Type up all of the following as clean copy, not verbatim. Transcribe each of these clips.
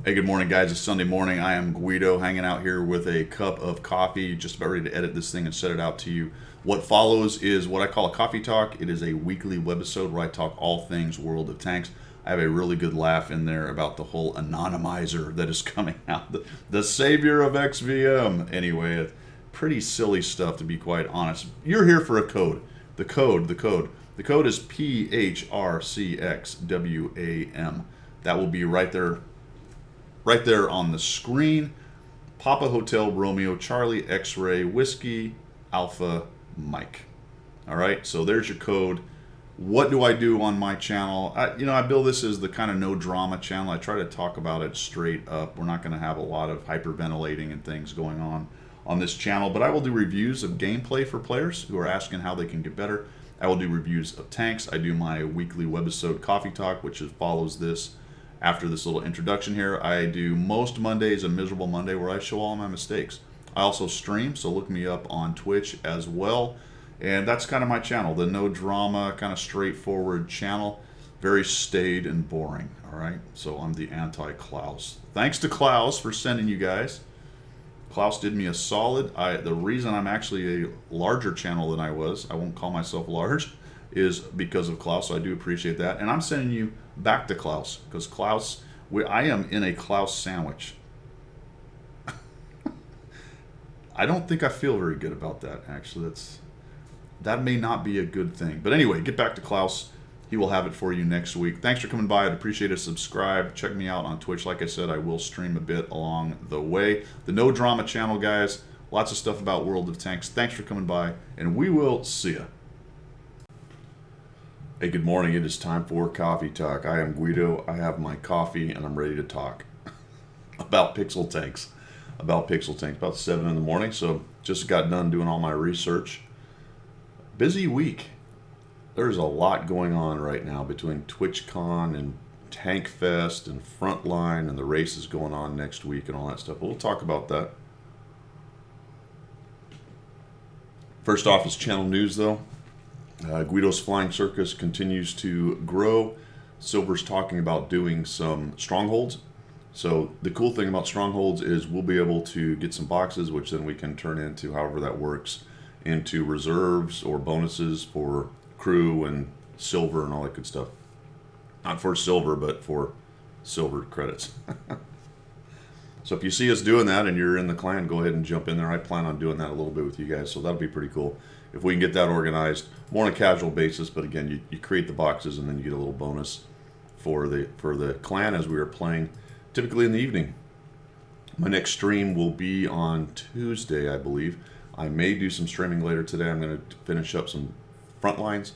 Hey, good morning, guys. It's Sunday morning. I am Guido, hanging out here with a cup of coffee, just about ready to edit this thing and set it out to you. What follows is what I call a coffee talk. It is a weekly webisode where I talk all things World of Tanks. I have a really good laugh in there about the whole anonymizer that is coming out, the savior of XVM. Anyway, pretty silly stuff, to be quite honest. You're here for a code. The code is PHRCXWAM. That will be right there on the screen. Papa Hotel Romeo Charlie X-Ray Whiskey Alpha Mike. All right, so there's your code. What do I do on my channel? I bill this as the kind of no drama channel. I try to talk about it straight up. We're not going to have a lot of hyperventilating and things going on this channel, but I will do reviews of gameplay for players who are asking how they can get better. I will do reviews of tanks. I do my weekly webisode coffee talk, which follows this. After this little introduction here, I do most Mondays a miserable Monday where I show all my mistakes. I also stream, so look me up on Twitch as well. And that's kind of my channel, the no drama, kind of straightforward channel. Very staid and boring, all right? So I'm the anti-Klaus. Thanks to Klaus for sending you guys. Klaus did me a solid. The reason I'm actually a larger channel than I was, I won't call myself large, is because of Klaus, so I do appreciate that. And I'm sending you back to Klaus, because Klaus, I am in a Klaus sandwich. I don't think I feel very good about that, actually. That may not be a good thing. But anyway, get back to Klaus. He will have it for you next week. Thanks for coming by. I'd appreciate it. Subscribe. Check me out on Twitch. Like I said, I will stream a bit along the way. The No Drama channel, guys. Lots of stuff about World of Tanks. Thanks for coming by, and we will see ya. Hey, good morning. It is time for Coffee Talk. I am Guido. I have my coffee, and I'm ready to talk about pixel tanks. About 7 in the morning, so just got done doing all my research. Busy week. There's a lot going on right now between TwitchCon and Tank Fest and Frontline and the races going on next week and all that stuff. But we'll talk about that. First off is channel news, though. Guido's Flying Circus continues to grow. Silver's talking about doing some strongholds. So the cool thing about strongholds is we'll be able to get some boxes, which then we can turn into, however that works, into reserves or bonuses for crew and silver and all that good stuff. Not for silver, but for silver credits. So if you see us doing that and you're in the clan, go ahead and jump in there. I plan on doing that a little bit with you guys, so that'll be pretty cool. If we can get that organized, more on a casual basis, but again, you create the boxes and then you get a little bonus for the clan as we are playing, typically in the evening. My next stream will be on Tuesday, I believe. I may do some streaming later today. I'm going to finish up some Frontlines.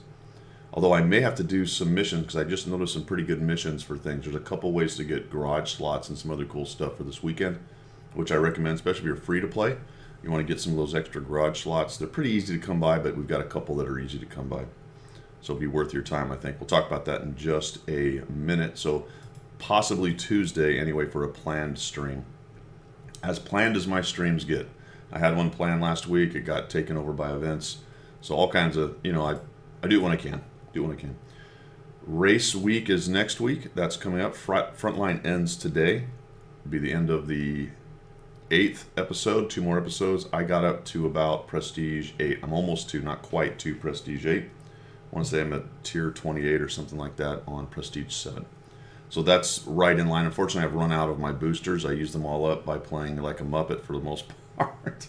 Although I may have to do some missions, because I just noticed some pretty good missions for things. There's a couple ways to get garage slots and some other cool stuff for this weekend, which I recommend, especially if you're free to play. You want to get some of those extra garage slots. They're pretty easy to come by, but we've got a couple that are easy to come by. So it'll be worth your time, I think. We'll talk about that in just a minute. So possibly Tuesday, anyway, for a planned stream. As planned as my streams get. I had one planned last week. It got taken over by events. So all kinds of, I do it when I can. Race week is next week. That's coming up. Frontline ends today. It'll be the end of the 8th episode. 2 more episodes. I got up to about Prestige 8. I'm almost to, not quite to Prestige 8. I want to say I'm at tier 28 or something like that on Prestige 7. So that's right in line. Unfortunately, I've run out of my boosters. I used them all up by playing like a Muppet for the most part.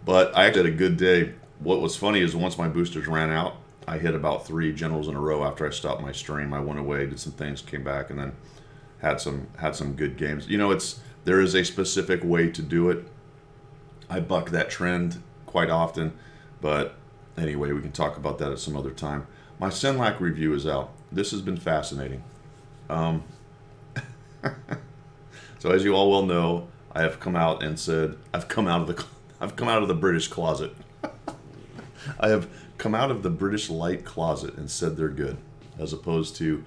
But I actually had a good day. What was funny is once my boosters ran out, I hit about 3 generals in a row after I stopped my stream. I went away, did some things, came back, and then had some good games. There is a specific way to do it. I buck that trend quite often, but anyway, we can talk about that at some other time. My Sinless review is out. This has been fascinating. So as you all well know, I have come out and said I've come out of the British closet. I have come out of the British light closet and said they're good, as opposed to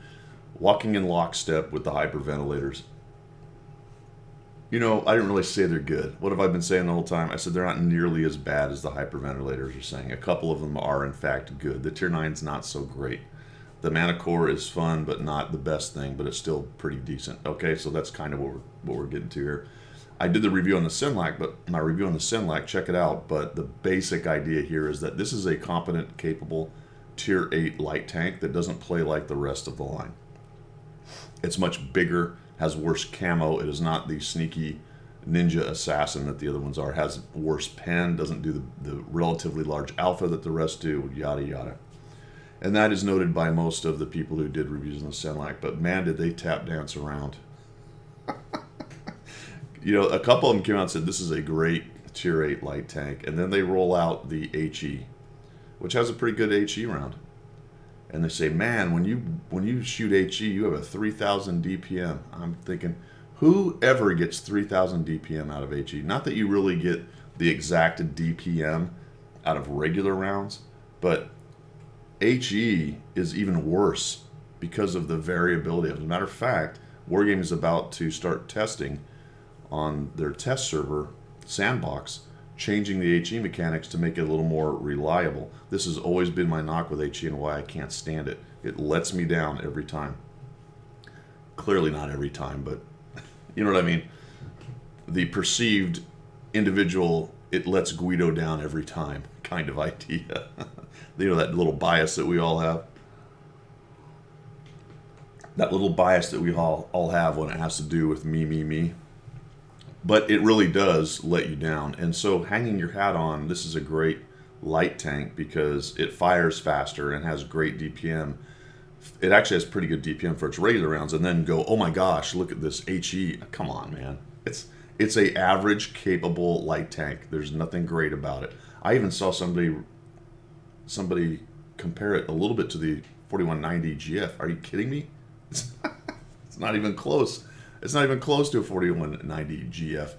walking in lockstep with the hyperventilators. I didn't really say they're good. What have I been saying the whole time? I said they're not nearly as bad as the hyperventilators are saying. A couple of them are, in fact, good. The Tier 9's not so great. The Mana Core is fun, but not the best thing, but it's still pretty decent. Okay, so that's kind of what we're getting to here. I did the review on the Sinlac, but my review on the Sinlac, check it out. But the basic idea here is that this is a competent, capable Tier 8 light tank that doesn't play like the rest of the line. It's much bigger, has worse camo. It is not the sneaky ninja assassin that the other ones are. It has worse pen, doesn't do the relatively large alpha that the rest do, yada yada. And that is noted by most of the people who did reviews on the Sinlac, but man, did they tap dance around. You know, a couple of them came out and said this is a great Tier 8 light tank, and then they roll out the HE, which has a pretty good HE round. And they say, man, when you shoot HE, you have a 3,000 DPM. I'm thinking, who ever gets 3,000 DPM out of HE? Not that you really get the exact DPM out of regular rounds, but HE is even worse because of the variability. As a matter of fact, Wargame is about to start testing on their test server, Sandbox, changing the HE mechanics to make it a little more reliable. This has always been my knock with HE and why I can't stand it. It lets me down every time. Clearly not every time, but you know what I mean? The perceived individual, it lets Guido down every time kind of idea. You know, that little bias that we all have? That little bias that we all have when it has to do with me. But it really does let you down. And so hanging your hat on, this is a great light tank because it fires faster and has great DPM. It actually has pretty good DPM for its regular rounds, and then go, oh my gosh, look at this HE. Come on, man. It's a average capable light tank. There's nothing great about it. I even saw somebody compare it a little bit to the 4190 GF. Are you kidding me? It's not even close. It's not even close to a 4190 GF.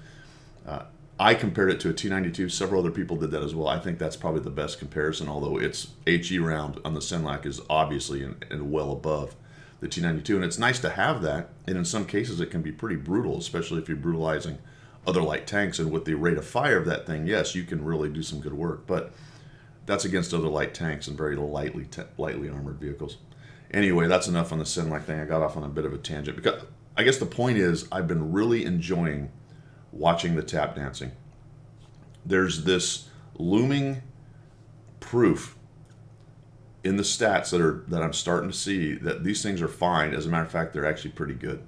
I compared it to a T92. Several other people did that as well. I think that's probably the best comparison, although its HE round on the Sinlac is obviously and well above the T92. And it's nice to have that, and in some cases it can be pretty brutal, especially if you're brutalizing other light tanks. And with the rate of fire of that thing, yes, you can really do some good work. But that's against other light tanks and very lightly armored vehicles. Anyway, that's enough on the Sinlac thing. I got off on a bit of a tangent. Because I guess the point is I've been really enjoying watching the tap dancing. There's this looming proof in the stats that I'm starting to see that these things are fine. As a matter of fact, they're actually pretty good.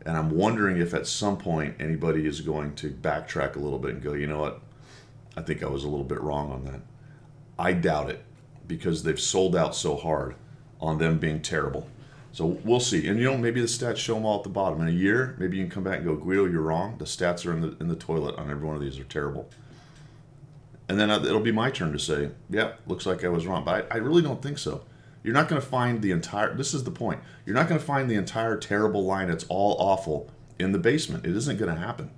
And I'm wondering if at some point anybody is going to backtrack a little bit and go, you know what? I think I was a little bit wrong on that. I doubt it because they've sold out so hard on them being terrible. So we'll see. And you know, maybe the stats show them all at the bottom. In a year, maybe you can come back and go, Guido, you're wrong. The stats are in the toilet on every one of these are terrible. And then it'll be my turn to say, yeah, looks like I was wrong. But I really don't think so. You're not going to find the entire, this is the point. You're not going to find the entire terrible line that's all awful in the basement. It isn't going to happen.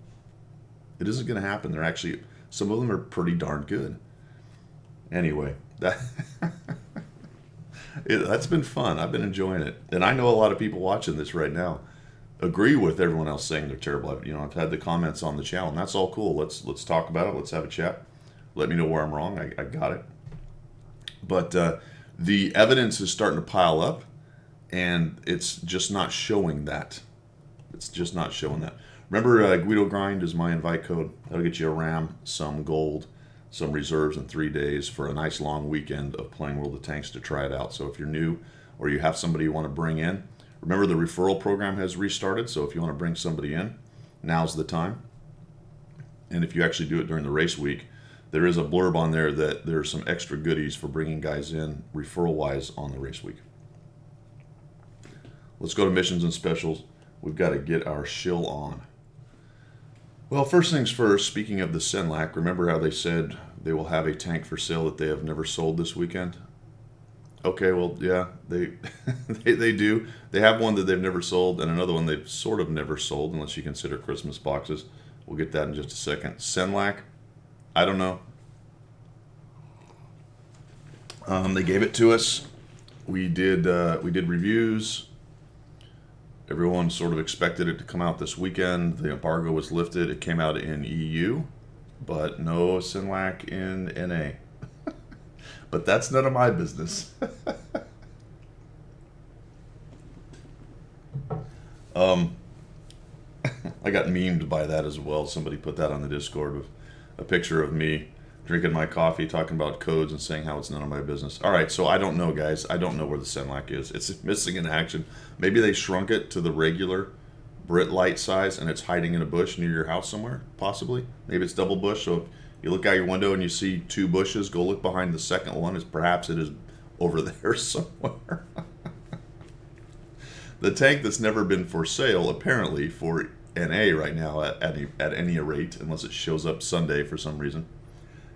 It isn't going to happen. They're actually, some of them are pretty darn good. Anyway, that's been fun. I've been enjoying it. And I know a lot of people watching this right now agree with everyone else saying they're terrible. I've had the comments on the channel, and that's all cool. Let's talk about it. Let's have a chat. Let me know where I'm wrong. I got it. But the evidence is starting to pile up, and it's just not showing that. It's just not showing that. Remember, Guido Grind is my invite code. That'll get you a RAM, some gold, some reserves in 3 days for a nice long weekend of playing World of Tanks to try it out. So if you're new or you have somebody you want to bring in, remember the referral program has restarted. So if you want to bring somebody in, now's the time. And if you actually do it during the race week, there is a blurb on there that there's some extra goodies for bringing guys in referral-wise on the race week. Let's go to missions and specials. We've got to get our shill on. Well, first things first, speaking of the Sinlac, remember how they said they will have a tank for sale that they have never sold this weekend? Okay, well, yeah, they they do. They have one that they've never sold and another one they've sort of never sold, unless you consider Christmas boxes. We'll get that in just a second. Sinlac, I don't know. They gave it to us. We did reviews. Everyone sort of expected it to come out this weekend. The embargo was lifted. It came out in EU, but no Sinlac in NA. But that's none of my business. I got memed by that as well. Somebody put that on the Discord with a picture of me drinking my coffee, talking about codes, and saying how it's none of my business. All right, so I don't know, guys. I don't know where the Senlac is. It's missing in action. Maybe they shrunk it to the regular Brit light size, and it's hiding in a bush near your house somewhere, possibly. Maybe it's double bush, so if you look out your window and you see 2 bushes, go look behind the second one. Perhaps it is over there somewhere. The tank that's never been for sale, apparently, for NA right now at any rate, unless it shows up Sunday for some reason,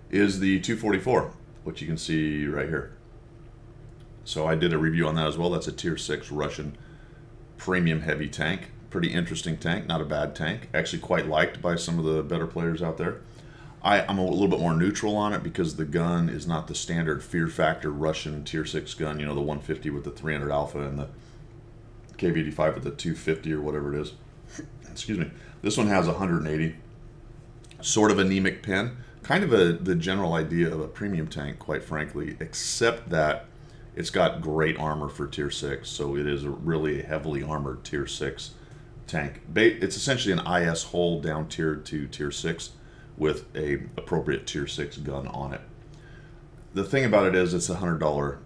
is the 244, which you can see right here. So I did a review on that as well. That's a Tier 6 Russian premium heavy tank. Pretty interesting tank, not a bad tank. Actually quite liked by some of the better players out there. I'm a little bit more neutral on it because the gun is not the standard Fear Factor Russian Tier 6 gun, you know, the 150 with the 300 Alpha and the KV-85 with the 250 or whatever it is. Excuse me. This one has 180. Sort of anemic pin. Kind of the general idea of a premium tank, quite frankly, except that it's got great armor for Tier 6, so it is a really heavily armored Tier 6 tank. It's essentially an IS hull down tiered to Tier 6 with a appropriate Tier 6 gun on it. The thing about it is it's $100.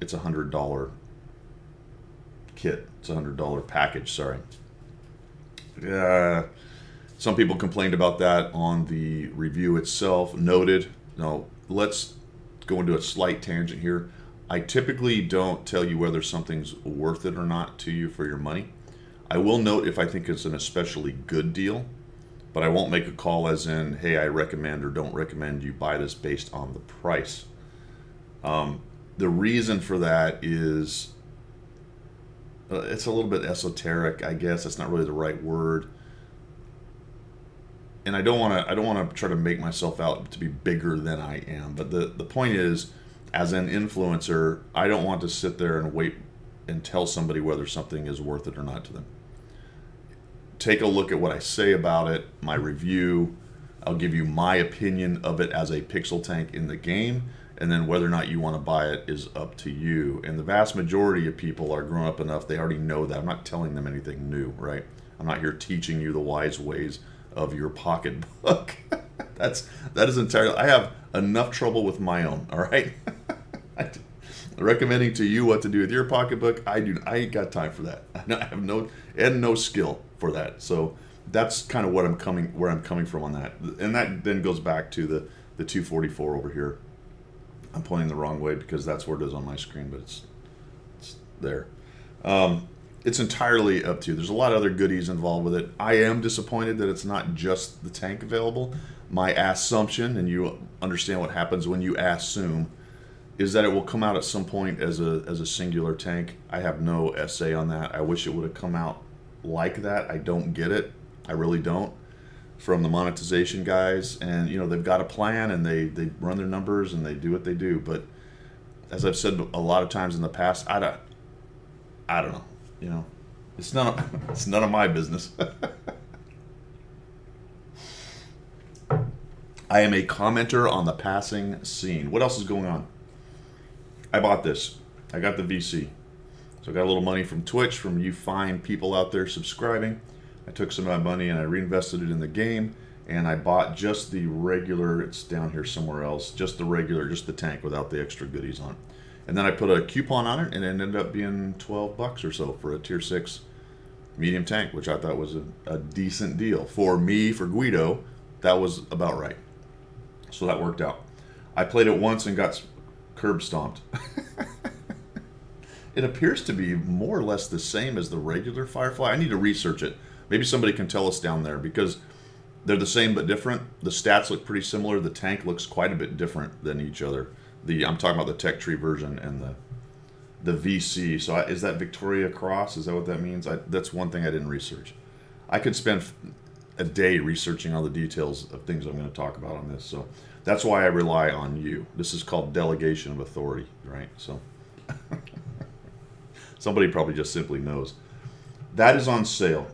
It's $100 kit. It's $100 package, sorry. Some people complained about that on the review itself. Noted. Now, let's go into a slight tangent here. I typically don't tell you whether something's worth it or not to you for your money. I will note if I think it's an especially good deal, but I won't make a call as in, hey, I recommend or don't recommend you buy this based on the price. The reason for that is it's a little bit esoteric, I guess. That's not really the right word. And I don't want to try to make myself out to be bigger than I am. But the point is, as an influencer, I don't want to sit there and wait and tell somebody whether something is worth it or not to them. Take a look at what I say about it, my review. I'll give you my opinion of it as a pixel tank in the game, and then whether or not you want to buy it is up to you. And the vast majority of people are grown up enough, they already know that. I'm not telling them anything new, right? I'm not here teaching you the wise ways of your pocketbook. That is entirely, I have enough trouble with my own, all right? Recommending to you what to do with your pocketbook, I ain't got time for that. I have no skill for that. So that's kind of where I'm coming from on that. And that then goes back to the 244 over here. I'm pointing the wrong way because that's where it is on my screen, but it's there. It's entirely up to you. There's a lot of other goodies involved with it. I am disappointed that it's not just the tank available. My assumption, and you understand what happens when you assume, is that it will come out at some point as a singular tank. I have no essay on that. I wish it would have come out like that. I don't get it. I really don't. From the monetization guys, and you know, they've got a plan and they run their numbers and they do what they do. But as I've said a lot of times in the past, I don't know. You know, it's none of my business. I am a commenter on the passing scene. What else is going on? I bought this. I got the VC. So I got a little money from Twitch, from you fine people out there subscribing. I took some of that money and I reinvested it in the game, and I bought just the regular, it's down here somewhere else, just the tank without the extra goodies on it. And then I put a coupon on it, and it ended up being $12 or so for a Tier 6 medium tank, which I thought was a decent deal. For me, for Guido, that was about right. So that worked out. I played it once and got curb stomped. It appears to be more or less the same as the regular Firefly. I need to research it. Maybe somebody can tell us down there, because they're the same but different. The stats look pretty similar. The tank looks quite a bit different than each other. I'm talking about the Tech Tree version and the VC. So is that Victoria Cross? Is that what that means? That's one thing I didn't research. I could spend a day researching all the details of things I'm going to talk about on this. So that's why I rely on you. This is called delegation of authority, right? So somebody probably just simply knows. That is on sale.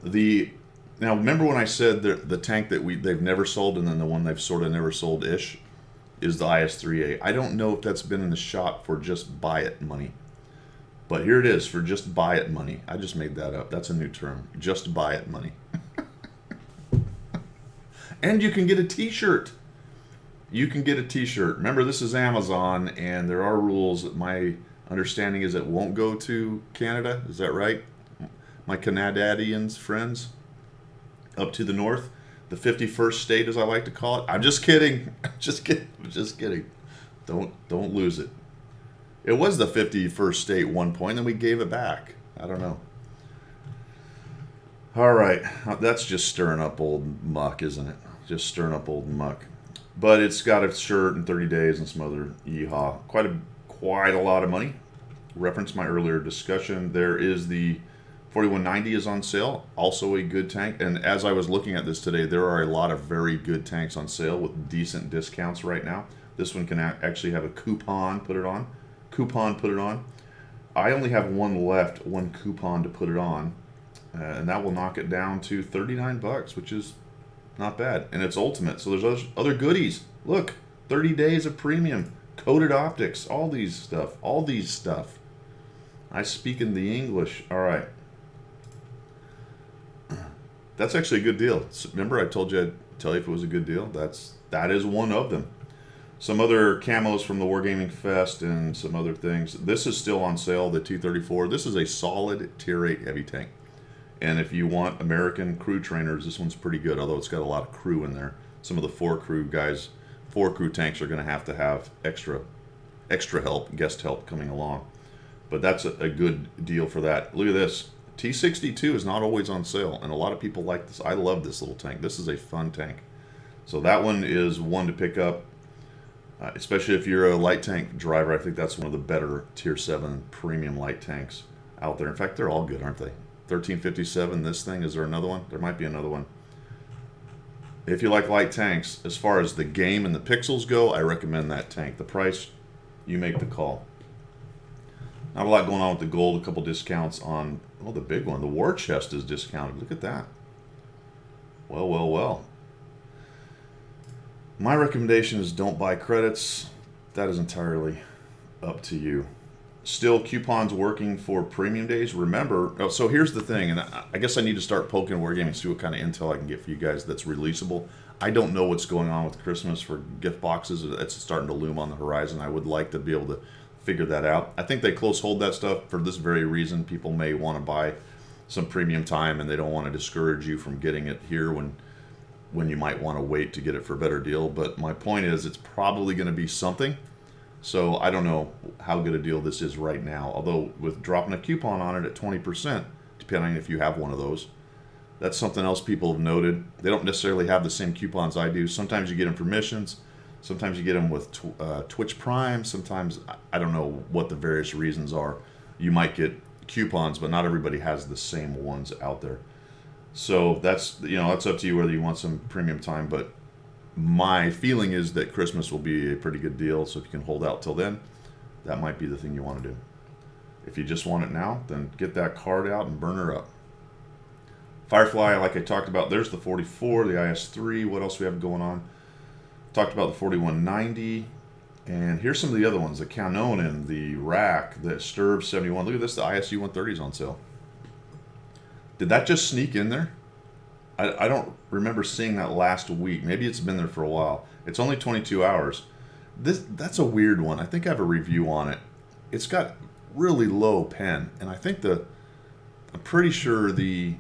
Now remember when I said the tank that they've never sold, and then the one they've sort of never sold-ish is the IS-3A. I don't know if that's been in the shop for just buy it money. But here it is for just buy it money. I just made that up. That's a new term. Just buy it money. And you can get a t-shirt. You can get a t-shirt. Remember, this is Amazon, and there are rules. My understanding is it won't go to Canada. Is that right? My Canadians friends up to the north. The 51st state, as I like to call it. I'm just kidding. Just kidding. Just kidding. Don't lose it. It was the 51st state at one point, and we gave it back. I don't know. All right. That's just stirring up old muck, isn't it? Just stirring up old muck. But it's got a shirt in 30 days and some other yeehaw. Quite a lot of money. Reference my earlier discussion. There is the 4190 is on sale. Also a good tank. And as I was looking at this today, there are a lot of very good tanks on sale with decent discounts right now. This one can actually have a coupon, put it on. I only have one left, one coupon to put it on. And that will knock it down to $39, which is not bad. And it's ultimate, so there's other goodies. Look, 30 days of premium, coated optics, all these stuff. I speak in the English. All right. That's actually a good deal. Remember I told you I'd tell you if it was a good deal? That is one of them. Some other camos from the Wargaming Fest and some other things. This is still on sale, the 234. This is a solid Tier 8 heavy tank. And if you want American crew trainers, this one's pretty good, although it's got a lot of crew in there. Some of the 4-crew guys, 4-crew tanks are going to have extra help, guest help coming along. But that's a good deal for that. Look at this. T62 is not always on sale, and a lot of people like this. I love this little tank. This is a fun tank. So that one is one to pick up, especially if you're a light tank driver. I think that's one of the better Tier 7 premium light tanks out there. In fact, they're all good, aren't they? 1357, this thing. Is there another one? There might be another one. If you like light tanks, as far as the game and the pixels go, I recommend that tank. The price, you make the call. Not a lot going on with the gold. A couple discounts on, well, the big one. The war chest is discounted. Look at that. Well, well, well. My recommendation is don't buy credits. That is entirely up to you. Still, coupons working for premium days. Remember, so here's the thing, and I guess I need to start poking Wargaming, see what kind of intel I can get for you guys that's releasable. I don't know what's going on with Christmas for gift boxes. It's starting to loom on the horizon. I would like to be able to figure that out. I think they close hold that stuff for this very reason. People may want to buy some premium time, and they don't want to discourage you from getting it here when you might want to wait to get it for a better deal. But my point is, it's probably going to be something. So I don't know how good a deal this is right now. Although with dropping a coupon on it at 20%, depending if you have one of those, that's something else people have noted. They don't necessarily have the same coupons I do. Sometimes you get them for missions. Sometimes you get them with Twitch Prime. Sometimes, I don't know what the various reasons are. You might get coupons, but not everybody has the same ones out there. So that's up to you whether you want some premium time, but my feeling is that Christmas will be a pretty good deal, so if you can hold out till then, that might be the thing you want to do. If you just want it now, then get that card out and burn her up. Firefly, like I talked about, there's the 44, the IS-3. What else we have going on? Talked about the 4190. And here's some of the other ones. The Canon, the Rack, the Sturb 71. Look at this, the ISU-130 is on sale. Did that just sneak in there? I don't remember seeing that last week. Maybe it's been there for a while. It's only 22 hours. That's a weird one. I think I have a review on it. It's got really low pen, and I think I'm pretty sure the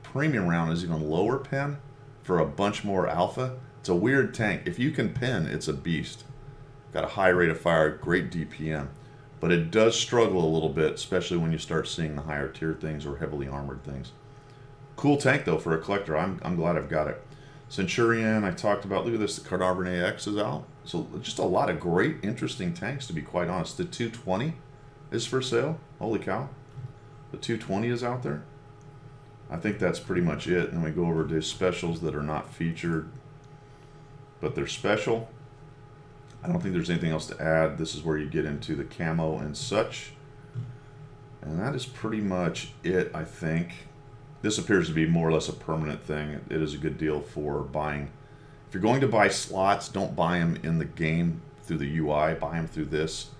premium round is even lower pen for a bunch more alpha. It's a weird tank. If you can pen, it's a beast. Got a high rate of fire, great DPM, but it does struggle a little bit, especially when you start seeing the higher tier things or heavily armored things. Cool tank, though, for a collector. I'm glad I've got it. Centurion, I talked about. Look at this. The Carnarvon AX is out. So just a lot of great, interesting tanks, to be quite honest. The 220 is for sale. Holy cow. The 220 is out there. I think that's pretty much it. And then we go over to specials that are not featured, but they're special. I don't think there's anything else to add. This is where you get into the camo and such. And that is pretty much it, I think. This appears to be more or less a permanent thing. It is a good deal for buying. If you're going to buy slots, don't buy them in the game through the UI. Buy them through this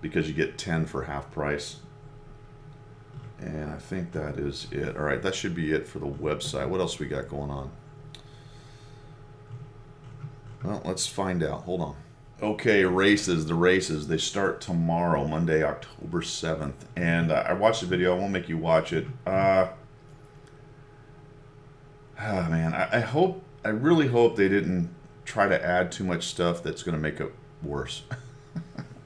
because you get 10 for half price. And I think that is it. All right, that should be it for the website. What else we got going on? Well, let's find out. Hold on. Okay, races. The races. They start tomorrow, Monday, October 7th. And I watched the video. I won't make you watch it. Man, I really hope they didn't try to add too much stuff that's going to make it worse.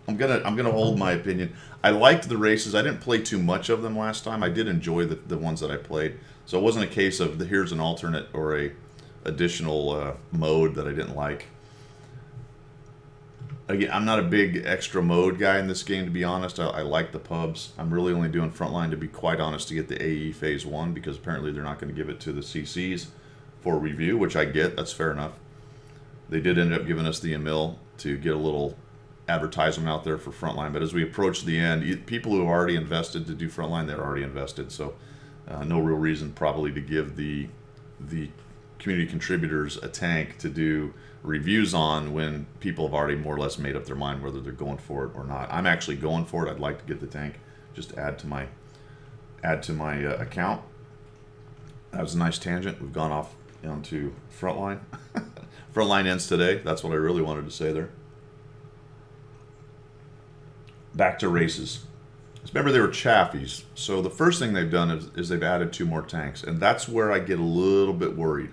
I'm gonna hold my opinion. I liked the races. I didn't play too much of them last time. I did enjoy the ones that I played. So it wasn't a case of here's an alternate or a additional mode that I didn't like. Again, I'm not a big extra mode guy in this game, to be honest. I like the pubs. I'm really only doing Frontline, to be quite honest, to get the AE Phase 1, because apparently they're not going to give it to the CCs for review, which I get. That's fair enough. They did end up giving us the emill to get a little advertisement out there for Frontline, but as we approach the end, people who have already invested to do Frontline, they're already invested, so no real reason probably to give the community contributors a tank to do reviews on when people have already more or less made up their mind whether they're going for it or not. I'm actually going for it. I'd like to get the tank, just add to my account. That was a nice tangent. We've gone off onto Frontline. Frontline ends today. That's what I really wanted to say there. Back to races. Remember, they were chaffies. So the first thing they've done is they've added 2 more tanks, and that's where I get a little bit worried,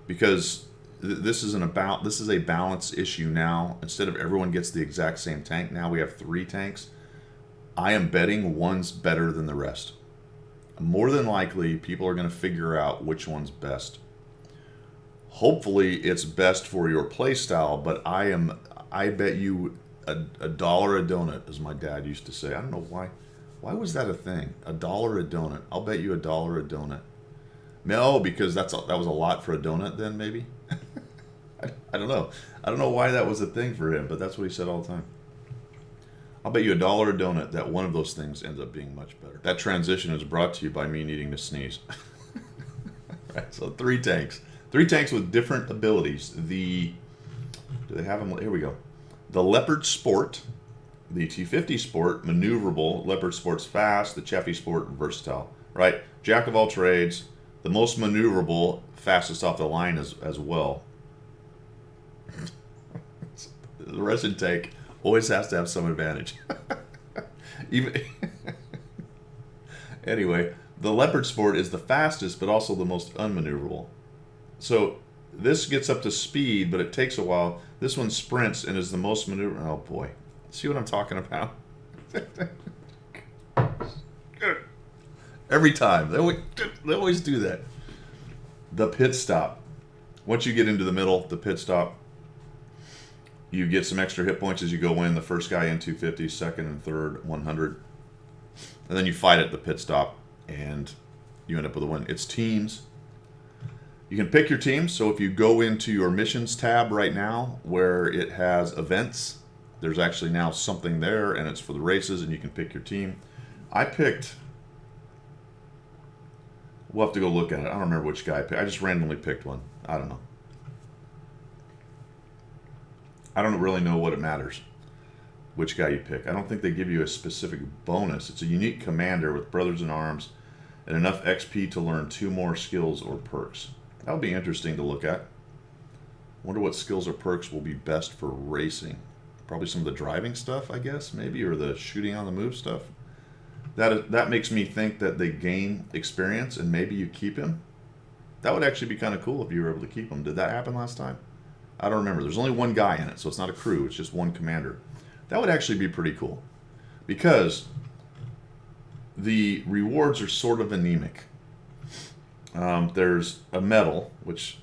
because this is a balance issue now. Instead of everyone gets the exact same tank, now we have 3 tanks. I am betting one's better than the rest. More than likely, people are going to figure out which one's best. Hopefully, it's best for your playstyle, but I bet you a dollar a donut, as my dad used to say. I don't know why. Why was that a thing? $1 a donut. I'll bet you $1 a donut. No, because that was a lot for a donut then, maybe? I don't know. I don't know why that was a thing for him, but that's what he said all the time. I'll bet you $1 a donut that one of those things ends up being much better. That transition is brought to you by me needing to sneeze. Right, so 3 tanks. 3 tanks with different abilities. Do they have them? Here we go. The Leopard Sport, the T50 Sport, maneuverable. Leopard Sport's fast. The Chaffee Sport, versatile. Right? Jack of all trades. The most maneuverable, fastest off the line as well. The Russian tank always has to have some advantage. Anyway, the Leopard Sport is the fastest, but also the most unmaneuverable. So this gets up to speed, but it takes a while. This one sprints and is the most maneuverable. Oh boy, see what I'm talking about? Every time they always do that. The pit stop. Once you get into the middle, the pit stop, you get some extra hit points as you go in. The first guy in 250, second and third 100, and then you fight at the pit stop, and you end up with a win. It's teams. You can pick your team. So if you go into your missions tab right now, where it has events, there's actually now something there, and it's for the races, and you can pick your team. I picked. We'll have to go look at it. I don't remember which guy I picked. I just randomly picked one. I don't know. I don't really know what it matters, which guy you pick. I don't think they give you a specific bonus. It's a unique commander with Brothers in Arms and enough XP to learn 2 more skills or perks. That'll be interesting to look at. Wonder what skills or perks will be best for racing. Probably some of the driving stuff, I guess, maybe, or the shooting on the move stuff. That makes me think that they gain experience and maybe you keep him. That would actually be kind of cool if you were able to keep him. Did that happen last time? I don't remember. There's only one guy in it, so it's not a crew. It's just one commander. That would actually be pretty cool, because the rewards are sort of anemic. There's a medal, which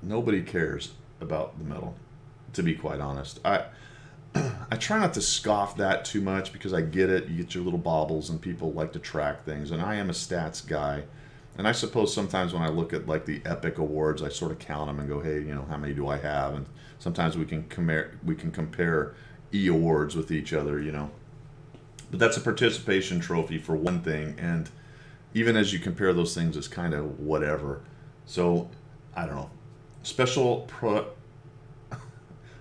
nobody cares about the medal, to be quite honest. I try not to scoff that too much, because I get it. You get your little baubles, and people like to track things, and I am a stats guy. And I suppose sometimes when I look at like the epic awards, I sort of count them and go, hey, how many do I have? And sometimes we can compare e-awards with each other, But that's a participation trophy for one thing, and even as you compare those things, it's kind of whatever. So, I don't know. Special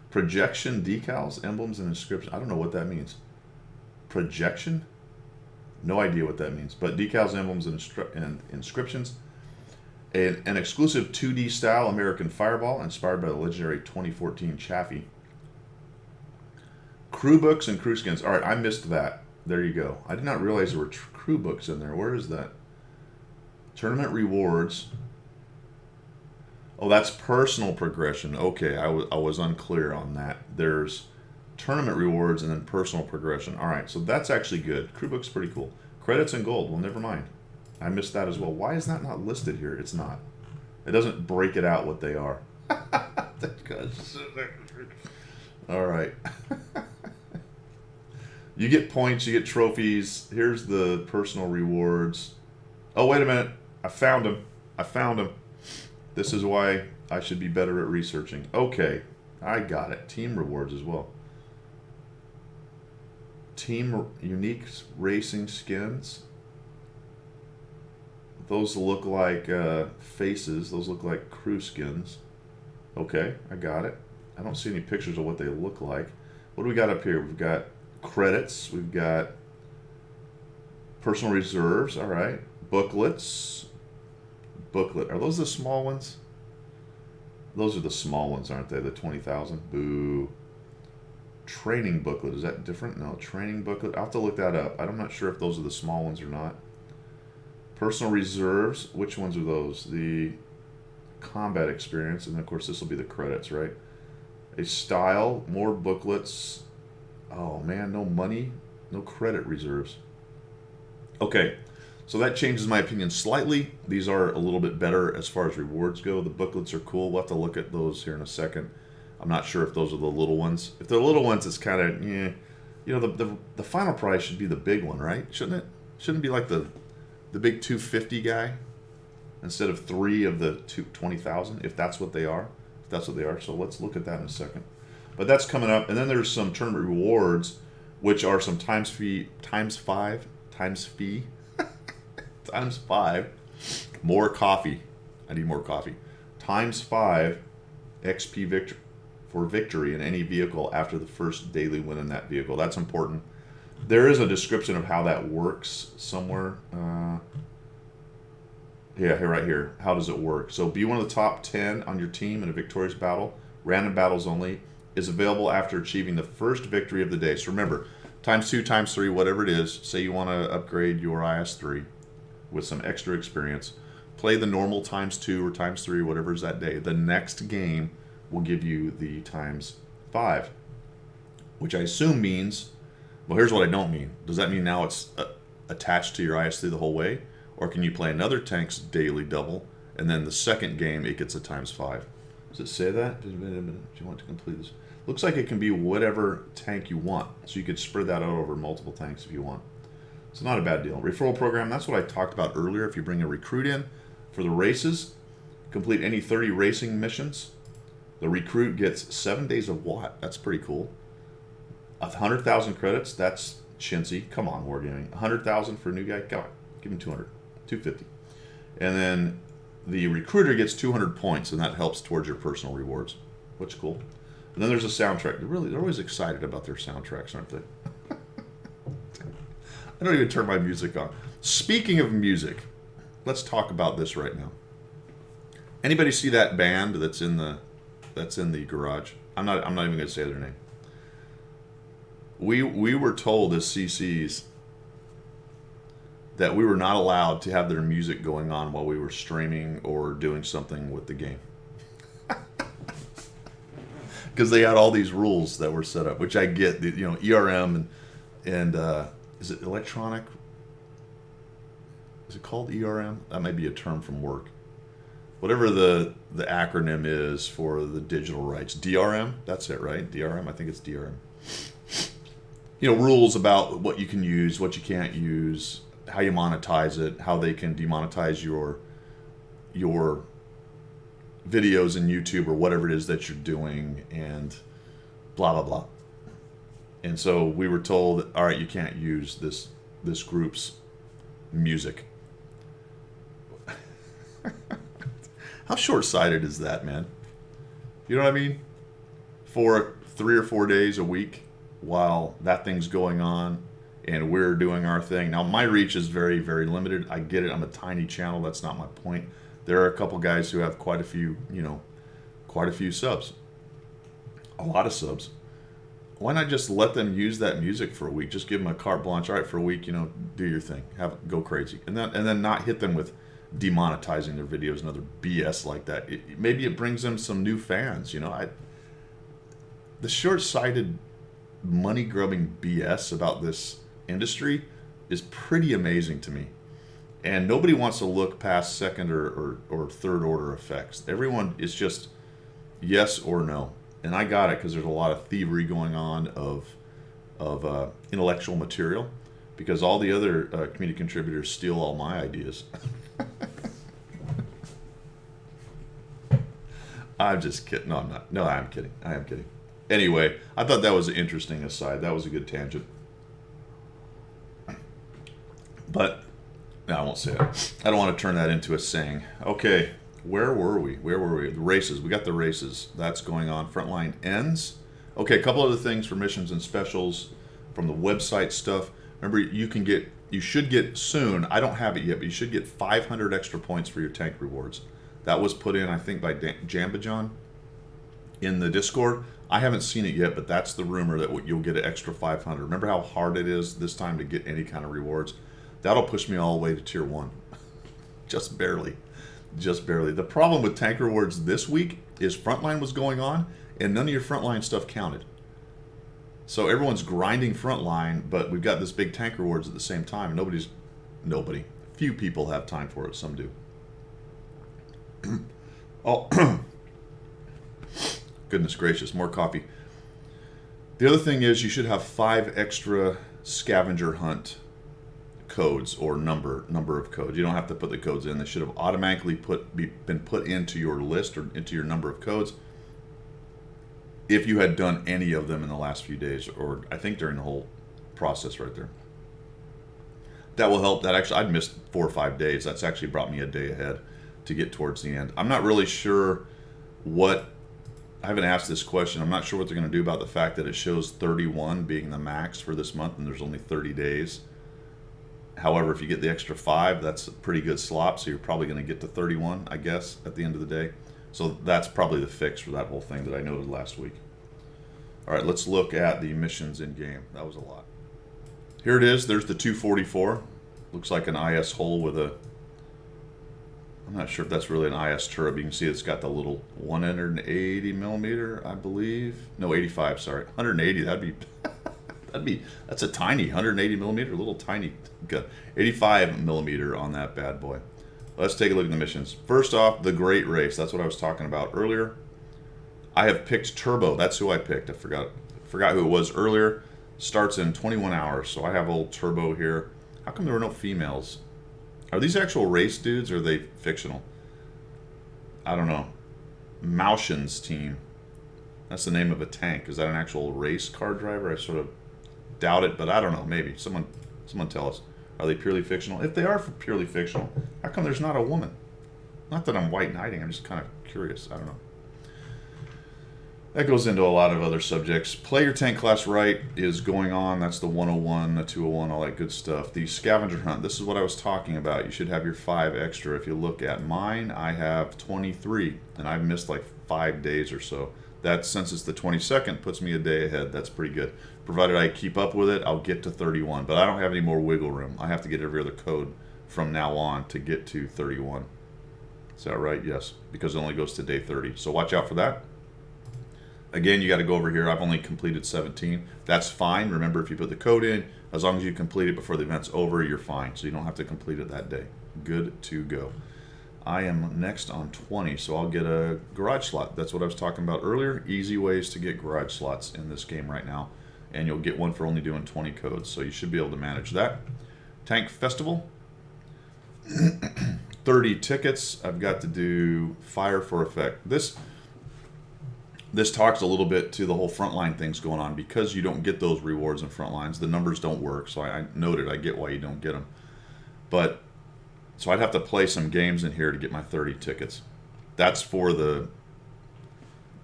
projection decals, emblems, and inscriptions. I don't know what that means. Projection? No idea what that means. But decals, emblems, and inscriptions. An exclusive 2D style American Fireball inspired by the legendary 2014 Chaffee. Crew books and crew skins. All right, I missed that. There you go. I did not realize there were crew books in there. Where is that? Tournament rewards. Oh, that's personal progression. Okay, I was unclear on that. There's tournament rewards and then personal progression. All right, so that's actually good. Crew book's pretty cool. Credits and gold. Well, never mind. I missed that as well. Why is that not listed here? It's not. It doesn't break it out what they are. All right. You get points, you get trophies. Here's the personal rewards. Oh, wait a minute. I found them. I found them. This is why I should be better at researching. Okay. I got it. Team rewards as well. Team unique racing skins. Those look like faces. Those look like crew skins. Okay, I got it. I don't see any pictures of what they look like. What do we got up here? We've got credits. We've got personal reserves. All right. Booklets. Booklet. Are those the small ones? Those are the small ones, aren't they? The 20,000. Boo. Training booklet. Is that different? No. Training booklet. I'll have to look that up. I'm not sure if those are the small ones or not. Personal reserves, which ones are those? The combat experience, and of course this will be the credits, right? A style, more booklets. Oh man, no money, no credit reserves. Okay, so that changes my opinion slightly. These are a little bit better as far as rewards go. The booklets are cool. We'll have to look at those here in a second. I'm not sure if those are the little ones. If they're little ones, it's kind of, yeah. You know, the final prize should be the big one, right? Shouldn't it? Shouldn't it be like the big 250 guy instead of 3 of the 20,000, if that's what they are. If that's what they are. So let's look at that in a second. But that's coming up. And then there's some tournament rewards, which are some times 5, more coffee. I need more coffee. Times 5 XP for victory in any vehicle after the first daily win in that vehicle. That's important. There is a description of how that works somewhere. Yeah, here, right here. How does it work? So be one of the top 10 on your team in a victorious battle. Random battles only. Is available after achieving the first victory of the day. So remember, times 2, times 3, whatever it is. Say you want to upgrade your IS-3 with some extra experience. Play the normal times 2 or times 3, whatever is that day. The next game will give you the times 5, which I assume means... Well, here's what I don't mean. Does that mean now it's attached to your IS-3 the whole way? Or can you play another tank's daily double, and then the second game it gets a times 5? Does it say that? Do you want to complete this? Looks like it can be whatever tank you want. So you could spread that out over multiple tanks if you want. It's not a bad deal. Referral program, that's what I talked about earlier. If you bring a recruit in for the races, complete any 30 racing missions, the recruit gets 7 days of WAT. That's pretty cool. 100,000 credits, that's chintzy. Come on, Wargaming. 100,000 for a new guy? Come on, give him 200. 250. And then the recruiter gets 200 points, and that helps towards your personal rewards, which is cool. And then there's a soundtrack. They're always excited about their soundtracks, aren't they? I don't even turn my music on. Speaking of music, let's talk about this right now. Anybody see that band that's in the garage? I'm not even going to say their name. We were told as CCs that we were not allowed to have their music going on while we were streaming or doing something with the game. Because they had all these rules that were set up, which I get, ERM and is it electronic? Is it called ERM? That might be a term from work. Whatever the acronym is for the digital rights. DRM? That's it, right? DRM? I think it's DRM. Rules about what you can use, what you can't use, how you monetize it, how they can demonetize your videos in YouTube or whatever it is that you're doing, and blah, blah, blah. And so we were told, all right, you can't use this group's music. How short-sighted is that, man? You know what I mean? For 3 or 4 days a week while that thing's going on, and we're doing our thing. Now, my reach is very, very limited. I get it. I'm a tiny channel. That's not my point. There are a couple guys who have quite a few, quite a few subs. A lot of subs. Why not just let them use that music for a week? Just give them a carte blanche. All right, for a week, do your thing. Go crazy. And then not hit them with demonetizing their videos and other BS like that. Maybe it brings them some new fans. The short-sighted, money-grubbing BS about this industry is pretty amazing to me. And nobody wants to look past second or third order effects. Everyone is just yes or no. And I got it because there's a lot of thievery going on of intellectual material, because all the other community contributors steal all my ideas. I'm just kidding. No, I'm not. No, I'm kidding. I am kidding. Anyway, I thought that was an interesting aside. That was a good tangent. But no, I won't say it. I don't want to turn that into a saying. Okay, where were we? The races. We got the races. That's going on. Frontline ends. Okay, a couple other things for missions and specials from the website stuff. Remember, you should get soon. I don't have it yet, but you should get 500 extra points for your tank rewards. That was put in, I think, by Jambajon in the Discord. I haven't seen it yet, but that's the rumor that you'll get an extra 500. Remember how hard it is this time to get any kind of rewards? That'll push me all the way to tier 1. Just barely. Just barely. The problem with tank rewards this week is Frontline was going on, and none of your Frontline stuff counted. So everyone's grinding Frontline, but we've got this big tank rewards at the same time. Nobody. Few people have time for it. Some do. Oh, goodness gracious, more coffee. The other thing is you should have 5 extra scavenger hunt codes or number of codes. You don't have to put the codes in. They should have automatically been put into your list or into your number of codes if you had done any of them in the last few days, or I think during the whole process right there. That will help. That actually, I'd missed 4 or 5 days. That's actually brought me a day ahead to get towards the end. I'm not really sure I haven't asked this question. I'm not sure what they're going to do about the fact that it shows 31 being the max for this month and there's only 30 days. However, if you get the extra 5, that's a pretty good slop, so you're probably going to get to 31, I guess, at the end of the day. So that's probably the fix for that whole thing that I noted last week. All right, let's look at the missions in game. That was a lot. Here it is. There's the 244. Looks like an IS hull with I'm not sure if that's really an IS turret, but you can see it's got the little 180 millimeter, I believe. No, 85, sorry. 180, that's a tiny 180 millimeter, little tiny gun. 85 millimeter on that bad boy. Let's take a look at the missions. First off, the Great Race. That's what I was talking about earlier. I have picked Turbo. That's who I picked. I forgot who it was earlier. Starts in 21 hours, so I have old Turbo here. How come there were no females? Are these actual race dudes or are they fictional? I don't know. Maushin's team. That's the name of a tank. Is that an actual race car driver? I sort of doubt it, but I don't know. Maybe. Someone tell us. Are they purely fictional? If they are purely fictional, how come there's not a woman? Not that I'm white knighting. I'm just kind of curious. I don't know. That goes into a lot of other subjects. Play your tank class right is going on. That's the 101, the 201, all that good stuff. The scavenger hunt. This is what I was talking about. You should have your 5 extra. If you look at mine, I have 23, and I've missed like 5 days or so. That, since it's the 22nd, puts me a day ahead. That's pretty good. Provided I keep up with it, I'll get to 31. But I don't have any more wiggle room. I have to get every other code from now on to get to 31. Is that right? Yes, because it only goes to day 30. So watch out for that. Again, you got to go over here. I've only completed 17. That's fine. Remember, if you put the code in, as long as you complete it before the event's over, you're fine. So you don't have to complete it that day. Good to go. I am next on 20, so I'll get a garage slot. That's what I was talking about earlier. Easy ways to get garage slots in this game right now. And you'll get one for only doing 20 codes. So you should be able to manage that. Tank Festival. 30 tickets. I've got to do Fire for Effect. This talks a little bit to the whole Frontline things going on, because you don't get those rewards in Frontlines. The numbers don't work, so I noted. I get why you don't get them. But, so I'd have to play some games in here to get my 30 tickets. That's for the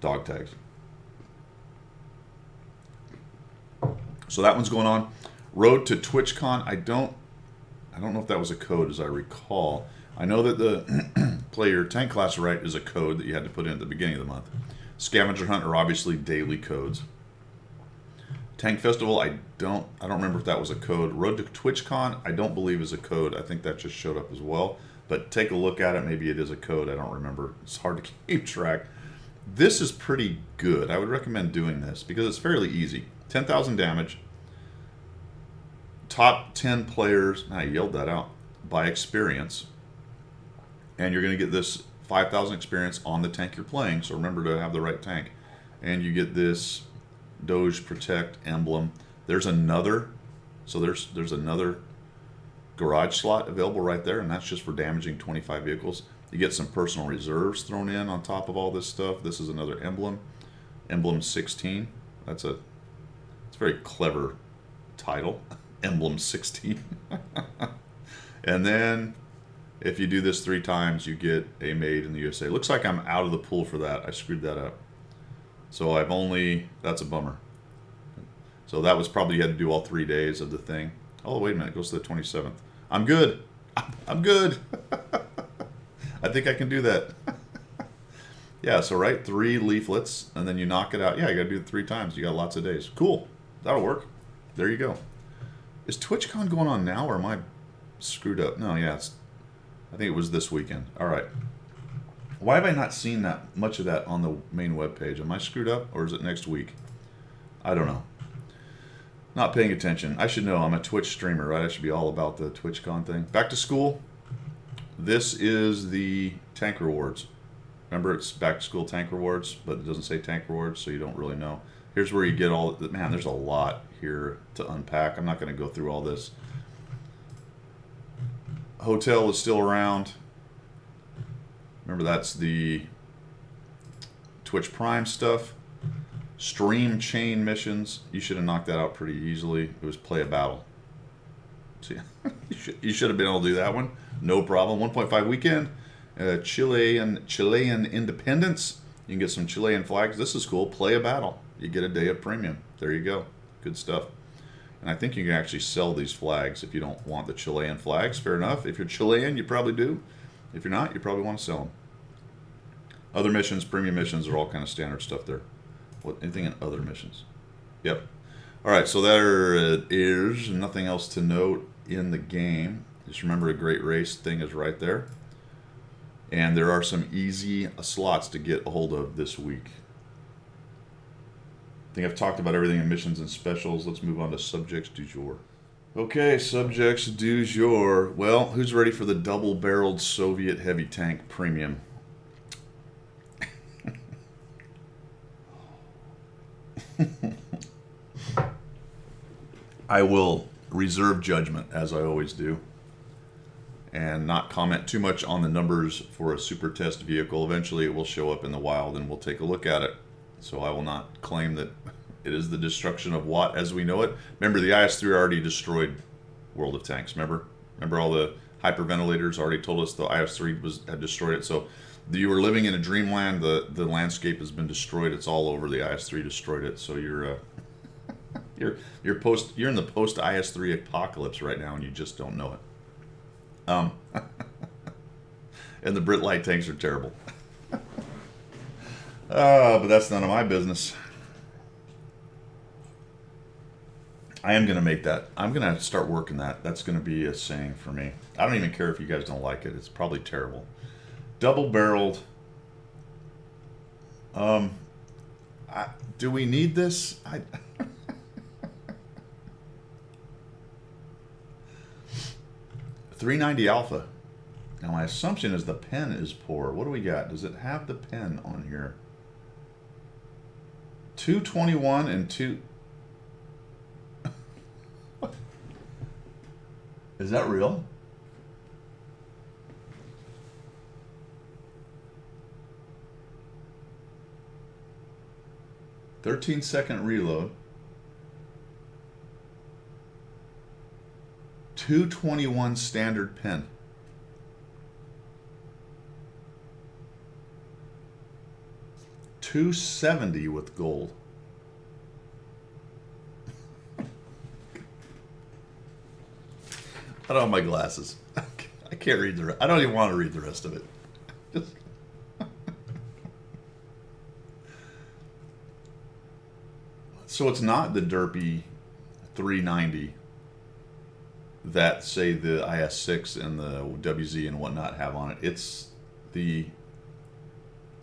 dog tags. So that one's going on. Road to TwitchCon. I don't know if that was a code, as I recall. I know that the play your tank class right is a code that you had to put in at the beginning of the month. Scavenger hunt are obviously daily codes. Tank Festival, I don't remember if that was a code. Road to TwitchCon, I don't believe is a code. I think that just showed up as well. But take a look at it. Maybe it is a code. I don't remember. It's hard to keep track. This is pretty good. I would recommend doing this because it's fairly easy. 10,000 damage. Top 10 players, I yelled that out, by experience. And you're going to get this 5,000 experience on the tank you're playing. So remember to have the right tank. And you get this Doge Protect emblem. There's another. So there's another garage slot available right there, and that's just for damaging 25 vehicles. You get some personal reserves thrown in on top of all this stuff. This is another emblem, emblem 16. It's a very clever title, emblem 16. And then if you do this 3 times, you get a made in the USA. Looks like I'm out of the pool for that. I screwed that up. So that's a bummer. So that was probably, you had to do all 3 days of the thing. Oh, wait a minute, it goes to the 27th. I'm good. I'm good. I think I can do that. Yeah, so right, 3 leaflets, and then you knock it out. Yeah, you got to do it 3 times. You got lots of days. Cool. That'll work. There you go. Is TwitchCon going on now, or am I screwed up? No, yeah, I think it was this weekend. All right. Why have I not seen that much of that on the main webpage? Am I screwed up, or is it next week? I don't know. Not paying attention. I should know. I'm a Twitch streamer, right? I should be all about the TwitchCon thing. Back to school. This is the tank rewards. Remember, it's back to school tank rewards, but it doesn't say tank rewards, so you don't really know. Here's where you get all the, man, there's a lot here to unpack. I'm not going to go through all this. Hotel is still around. Remember, that's the Twitch Prime stuff. Stream chain missions. You should have knocked that out pretty easily. It was play a battle. See, you should have been able to do that one. No problem. 1.5 weekend. Chilean independence. You can get some Chilean flags. This is cool. Play a battle. You get a day of premium. There you go. Good stuff. And I think you can actually sell these flags if you don't want the Chilean flags. Fair enough. If you're Chilean, you probably do. If you're not, you probably want to sell them. Other missions, premium missions are all kind of standard stuff there. Anything in other missions? Yep. All right, so there it is. Nothing else to note in the game. Just remember, a great race thing is right there. And there are some easy slots to get a hold of this week. I think I've talked about everything in missions and specials. Let's move on to subjects du jour. Okay, subjects du jour. Well, who's ready for the double-barreled Soviet heavy tank premium? I will reserve judgment, as I always do, and not comment too much on the numbers for a super test vehicle. Eventually it will show up in the wild and we'll take a look at it. So I will not claim that it is the destruction of Watt as we know it. Remember, the IS-3 already destroyed World of Tanks. Remember all the hyperventilators already told us the IS-3 had destroyed it. So you were living in a dreamland. The landscape has been destroyed. It's all over. The IS-3 destroyed it. So you're in the post IS-3 apocalypse right now, and you just don't know it. And the Brit light tanks are terrible. But that's none of my business. I am going to make that. I'm going to start working that. That's going to be a saying for me. I don't even care if you guys don't like it. It's probably terrible. Double-barreled. Do we need this? 390 Alpha. Now my assumption is the pen is poor. What do we got? Does it have the pen on here? 221 and 2... Is that real? "13-second reload. 221 standard pen. $270 with gold. I don't have my glasses. I can't read I don't even want to read the rest of it. Just... So it's not the derpy 390 that, say, the IS-6 and the WZ and whatnot have on it. It's the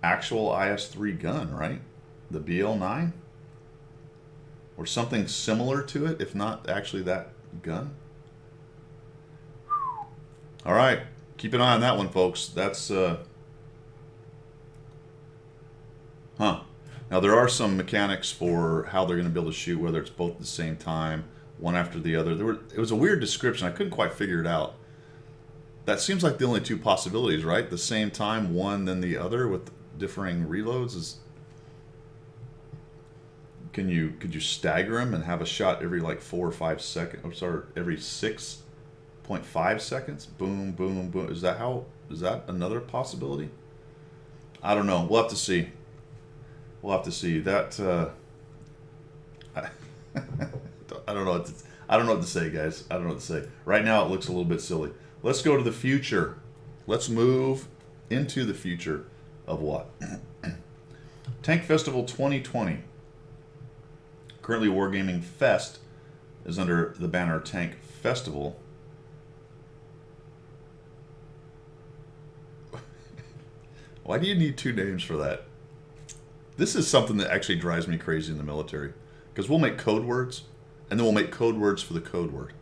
actual IS-3 gun, right? The BL-9? Or something similar to it, if not actually that gun. All right, keep an eye on that one, folks. That's, Now, there are some mechanics for how they're going to be able to shoot, whether it's both at the same time, one after the other. It was a weird description. I couldn't quite figure it out. That seems like the only two possibilities, right? The same time, one, then the other, with differing reloads. Could you stagger them and have a shot every like 4 or 5 seconds? I'm sorry, every 6.5 seconds? Boom, boom, boom. Is that another possibility? I don't know. We'll have to see. We'll have to see. That I don't know. I don't know what to say, guys. I don't know what to say. Right now, it looks a little bit silly. Let's go to the future. Let's move into the future of what? Tank Festival 2020. Currently, Wargaming Fest is under the banner Tank Festival. Why do you need two names for that? This is something that actually drives me crazy in the military. Because we'll make code words, and then we'll make code words for the code word.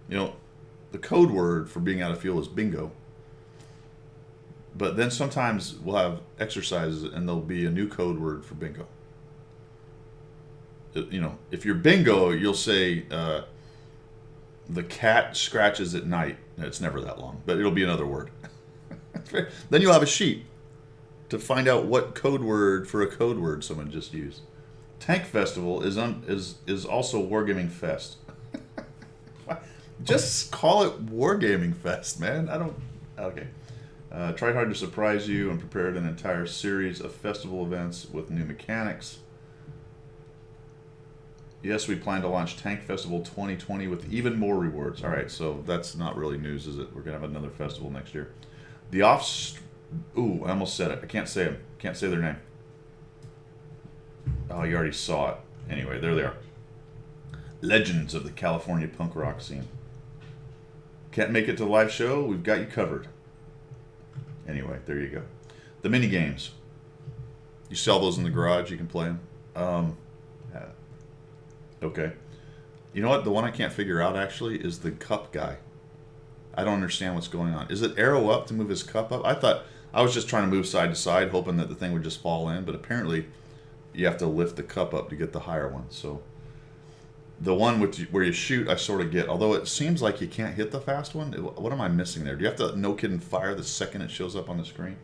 You know, the code word for being out of fuel is bingo. But then sometimes we'll have exercises, and there'll be a new code word for bingo. You know, if you're bingo, you'll say, the cat scratches at night. It's never that long, but it'll be another word. Then you'll have a sheet to find out what code word for a code word someone just used. Tank Festival is also Wargaming Fest. Just call it Wargaming Fest, man. Okay. Tried hard to surprise you and prepared an entire series of festival events with new mechanics. Yes, we plan to launch Tank Festival 2020 with even more rewards. All right, so that's not really news, is it? We're going to have another festival next year. The Ooh, I almost said it. I can't say them. Can't say their name. Oh, you already saw it. Anyway, there they are. Legends of the California punk rock scene. Can't make it to the live show? We've got you covered. Anyway, there you go. The mini games. You sell those in the garage. You can play them. Okay. You know what? The one I can't figure out, actually, is the cup guy. I don't understand what's going on. Is it arrow up to move his cup up? I thought I was just trying to move side to side, hoping that the thing would just fall in, but apparently you have to lift the cup up to get the higher one. So the one where you shoot, I sort of get, although it seems like you can't hit the fast one. What am I missing there? Do you have to, no kidding, fire the second it shows up on the screen?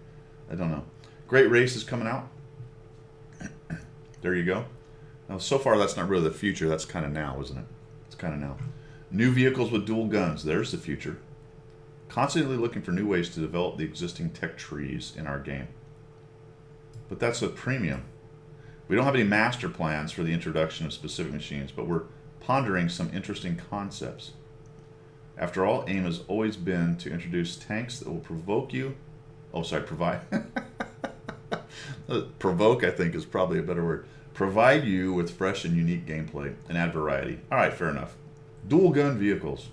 I don't know. Great Race is coming out. There you go. Now, so far, that's not really the future. That's kind of now, isn't it? It's kind of now. New vehicles with dual guns. There's the future. Constantly looking for new ways to develop the existing tech trees in our game. But that's a premium. We don't have any master plans for the introduction of specific machines, but we're pondering some interesting concepts. After all, aim has always been to introduce tanks that will provoke you. Oh, sorry, provide. Provoke, I think, is probably a better word. Provide you with fresh and unique gameplay and add variety. All right, fair enough. Dual gun vehicles.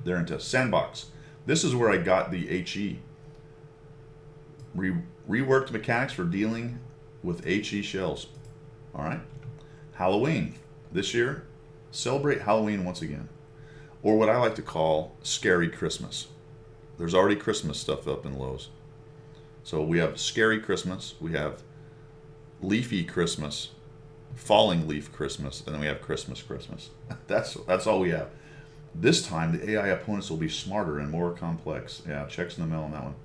They're into Sandbox. This is where I got the HE. Reworked mechanics for dealing with HE shells. All right. Halloween. This year, celebrate Halloween once again. Or what I like to call Scary Christmas. There's already Christmas stuff up in Lowe's. So we have Scary Christmas. We have Leafy Christmas. Falling Leaf Christmas. And then we have Christmas. That's all we have. This time, the AI opponents will be smarter and more complex. Yeah, checks in the mail on that one.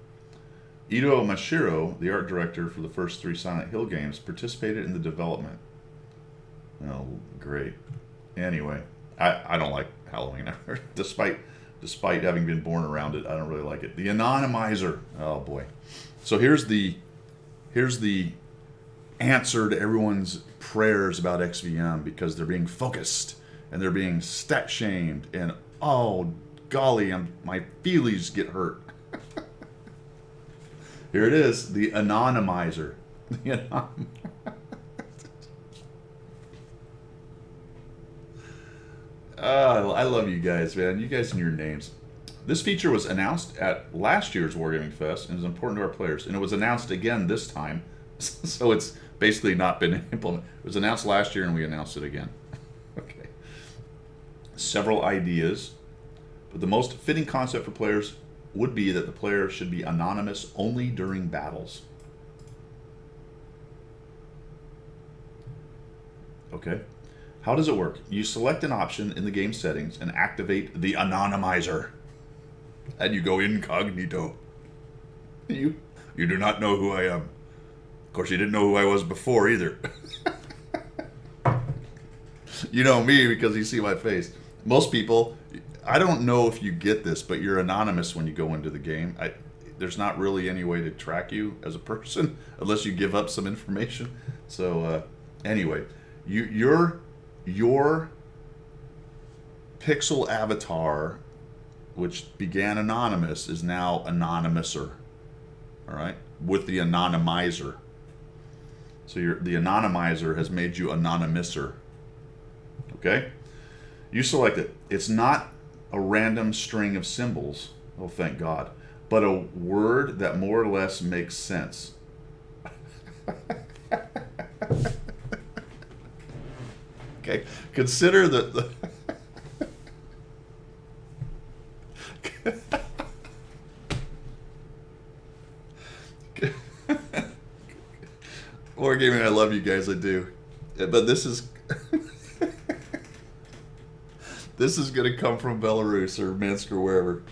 Ito Mashiro, the art director for the first 3 Silent Hill games, participated in the development. Oh, great. Anyway, I don't like Halloween. despite having been born around it, I don't really like it. The Anonymizer. Oh boy. So here's the answer to everyone's prayers about XVM, because they're being focused and they're being stat shamed and golly, my feelies get hurt. Here it is, the anonymizer. I love you guys, man. You guys and your names. This feature was announced at last year's Wargaming Fest and is important to our players. And it was announced again this time. So it's basically not been implemented. It was announced last year and we announced it again. Okay. Several ideas. But the most fitting concept for players would be that the player should be anonymous only during battles. Okay. How does it work? You select an option in the game settings and activate the anonymizer. And you go incognito. You do not know who I am. Of course, you didn't know who I was before either. You know me because you see my face. Most people, I don't know if you get this, but you're anonymous when you go into the game. There's not really any way to track you as a person unless you give up some information. So anyway, your pixel avatar, which began anonymous, is now anonymouser. All right, with the anonymizer. So the anonymizer has made you anonymouser. Okay, you select it. It's not a random string of symbols. Oh, thank God. But a word that more or less makes sense. Okay, consider the Wargaming, I love you guys, I do. But this is this is going to come from Belarus or Minsk or wherever.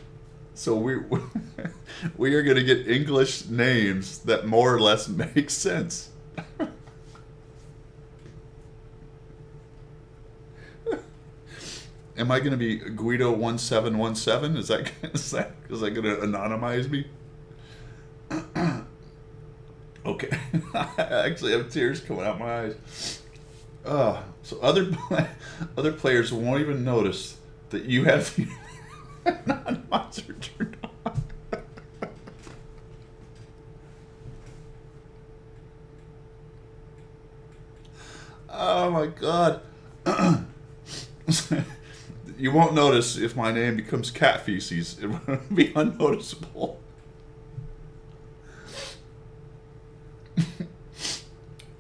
So we are going to get English names that more or less make sense. Am I going to be Guido 1717? Is that going to anonymize me? Okay. I actually have tears coming out my eyes. So other players won't even notice that you have the anonymizer turned on. Oh my God. You won't notice if my name becomes cat feces. It will be unnoticeable.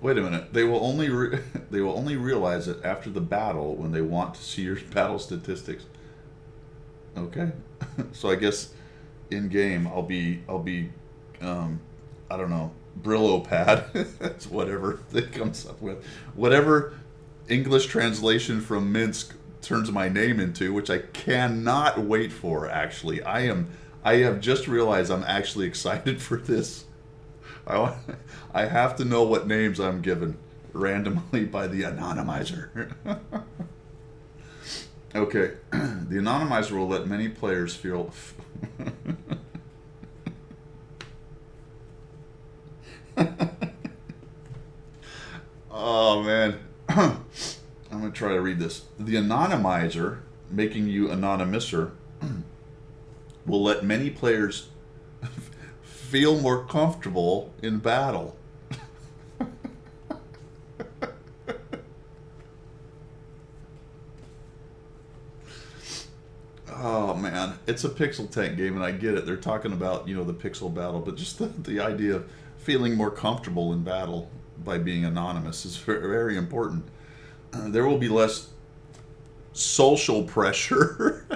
Wait a minute. They will only realize it after the battle when they want to see your battle statistics. Okay. So I guess in game I'll be I don't know, Brillo pad. That's whatever it comes up with. Whatever English translation from Minsk turns my name into, which I cannot wait for, actually. I have just realized I'm actually excited for this. I have to know what names I'm given randomly by the anonymizer. Okay, the anonymizer will let many players feel... Oh, man. I'm going to try to read this. The anonymizer, making you anonymouser, will let many players feel more comfortable in battle. Oh man, it's a pixel tank game, and I get it. They're talking about, you know, the pixel battle, but just the idea of feeling more comfortable in battle by being anonymous is very, very important. There will be less social pressure.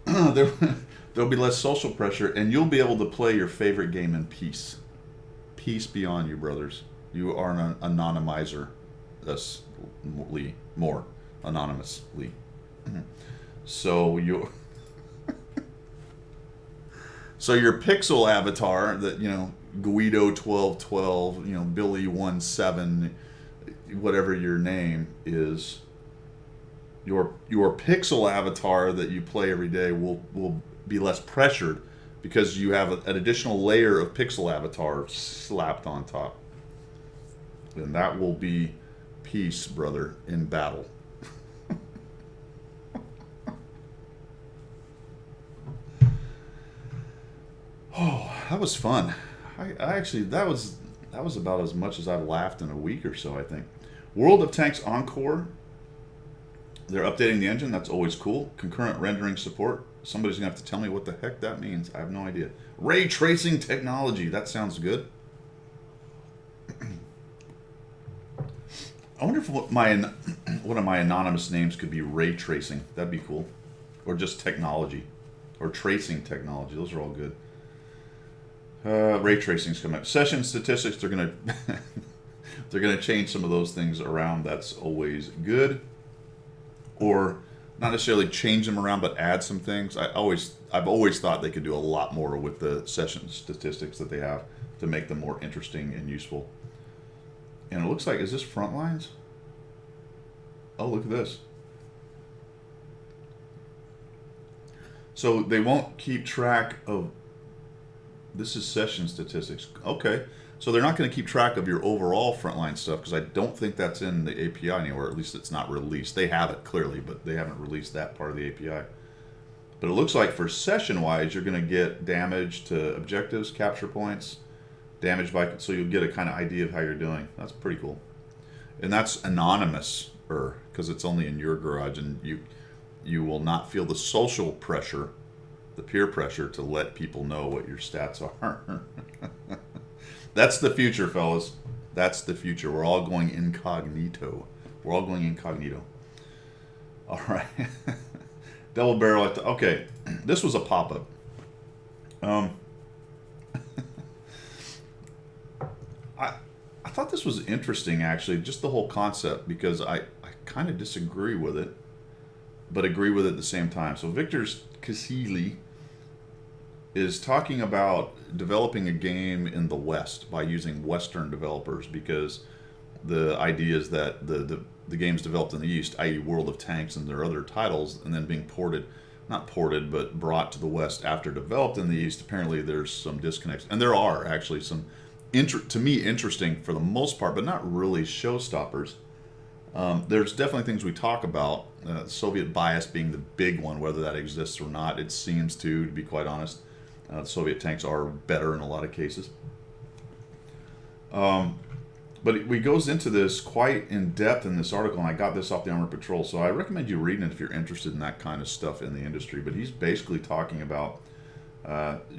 There'll be less social pressure, and you'll be able to play your favorite game in peace. Peace be on you, brothers. You are an anonymizer. More anonymously. So your pixel avatar that, you know, Guido 1212, you know, Billy 17, whatever your name is, your pixel avatar that you play every day will be less pressured because you have an additional layer of pixel avatar slapped on top, and that will be peace, brother, in battle. Oh, that was fun. I actually that was about as much as I've laughed in a week or so, I think. World of Tanks Encore. They're updating the engine. That's always cool. Concurrent rendering support. Somebody's gonna have to tell me what the heck that means. I have no idea. Ray tracing technology. That sounds good. I wonder if one of my anonymous names could be ray tracing. That'd be cool. Or just technology. Or tracing technology. Those are all good. Ray tracing's coming up. Session statistics, they're gonna they're gonna change some of those things around. That's always good. Or not necessarily change them around, but add some things. I've always thought they could do a lot more with the session statistics that they have to make them more interesting and useful. And it looks like, is this Frontlines? Oh, look at this. So they won't keep track of, this is session statistics. Okay. So they're not going to keep track of your overall Frontline stuff, because I don't think that's in the API anywhere. At least it's not released. They have it clearly, but they haven't released that part of the API. But it looks like for session-wise, you're going to get damage to objectives, capture points, damage by, so you'll get a kind of idea of how you're doing. That's pretty cool. And that's anonymous, because it's only in your garage, and you will not feel the social pressure, the peer pressure to let people know what your stats are. That's the future, fellas. That's the future. We're all going incognito. We're all going incognito. All right. Double barrel. Okay. This was a pop-up. I thought this was interesting, actually, just the whole concept, because I kind of disagree with it, but agree with it at the same time. So Victor Casilli is talking about developing a game in the West by using Western developers, because the idea is that the games developed in the East, i.e. World of Tanks and their other titles, and then being not ported, but brought to the West after developed in the East, apparently there's some disconnects. And there are actually some, to me, interesting for the most part, but not really showstoppers. There's definitely things we talk about, Soviet bias being the big one, whether that exists or not. It seems to be quite honest. The Soviet tanks are better in a lot of cases. But he goes into this quite in depth in this article, and I got this off the Armored Patrol, so I recommend you reading it if you're interested in that kind of stuff in the industry. But he's basically talking about,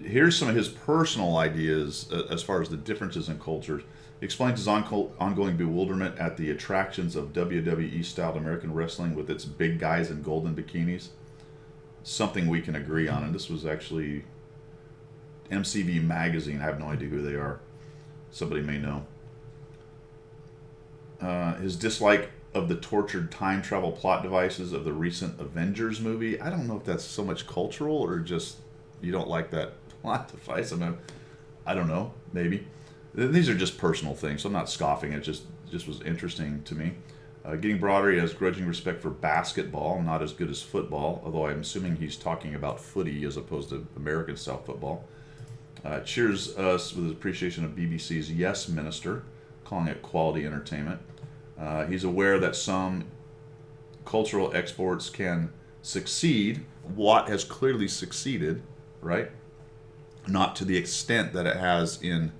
here's some of his personal ideas as far as the differences in cultures. He explains his ongoing bewilderment at the attractions of WWE-styled American wrestling with its big guys in golden bikinis. Something we can agree on, and this was actually MCV Magazine. I have no idea who they are. Somebody may know. His dislike of the tortured time travel plot devices of the recent Avengers movie. I don't know if that's so much cultural or just you don't like that plot device. I don't know. Maybe. These are just personal things, so I'm not scoffing. It just was interesting to me. Getting broader, he has grudging respect for basketball, not as good as football, although I'm assuming he's talking about footy as opposed to American-style football. Cheers us with his appreciation of BBC's Yes Minister, calling it quality entertainment. He's aware that some cultural exports can succeed. Watt has clearly succeeded, right? Not to the extent that it has in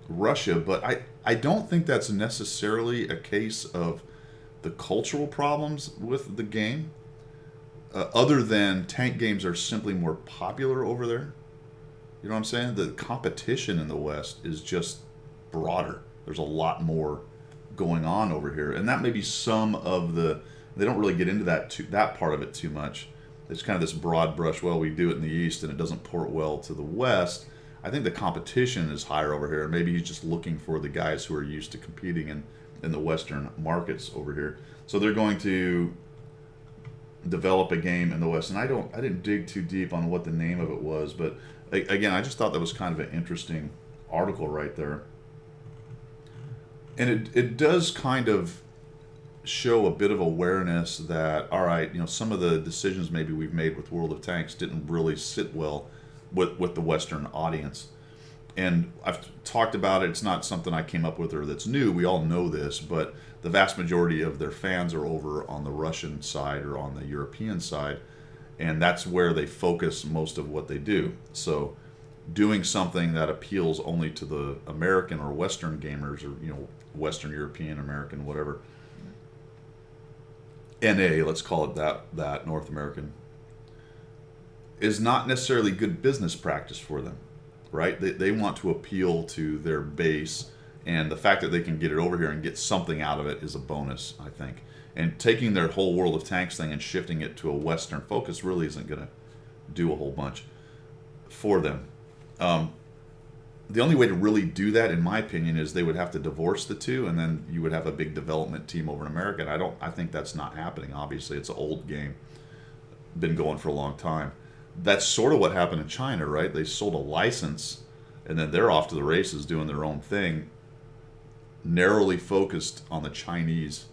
Russia, but I don't think that's necessarily a case of the cultural problems with the game, other than tank games are simply more popular over there. You know what I'm saying? The competition in the West is just broader. There's a lot more going on over here, and that may be some of the. They don't really get into that part of it too much. It's kind of this broad brush. Well, we do it in the East, and it doesn't port well to the West. I think the competition is higher over here. Maybe he's just looking for the guys who are used to competing in the Western markets over here. So they're going to develop a game in the West, and I didn't dig too deep on what the name of it was, but again, I just thought that was kind of an interesting article right there. And it does kind of show a bit of awareness that, all right, some of the decisions maybe we've made with World of Tanks didn't really sit well with the Western audience. And I've talked about it. It's not something I came up with or that's new. We all know this, but the vast majority of their fans are over on the Russian side or on the European side, and that's where they focus most of what they do. So doing something that appeals only to the American or Western gamers, or Western European, American, whatever, NA, let's call it that North American, is not necessarily good business practice for them, right? They want to appeal to their base, and the fact that they can get it over here and get something out of it is a bonus, I think. And taking their whole World of Tanks thing and shifting it to a Western focus really isn't going to do a whole bunch for them. The only way to really do that, in my opinion, is they would have to divorce the two, and then you would have a big development team over in America. And I think that's not happening. Obviously, it's an old game, been going for a long time. That's sort of what happened in China, right? They sold a license, and then they're off to the races doing their own thing, narrowly focused on the Chinese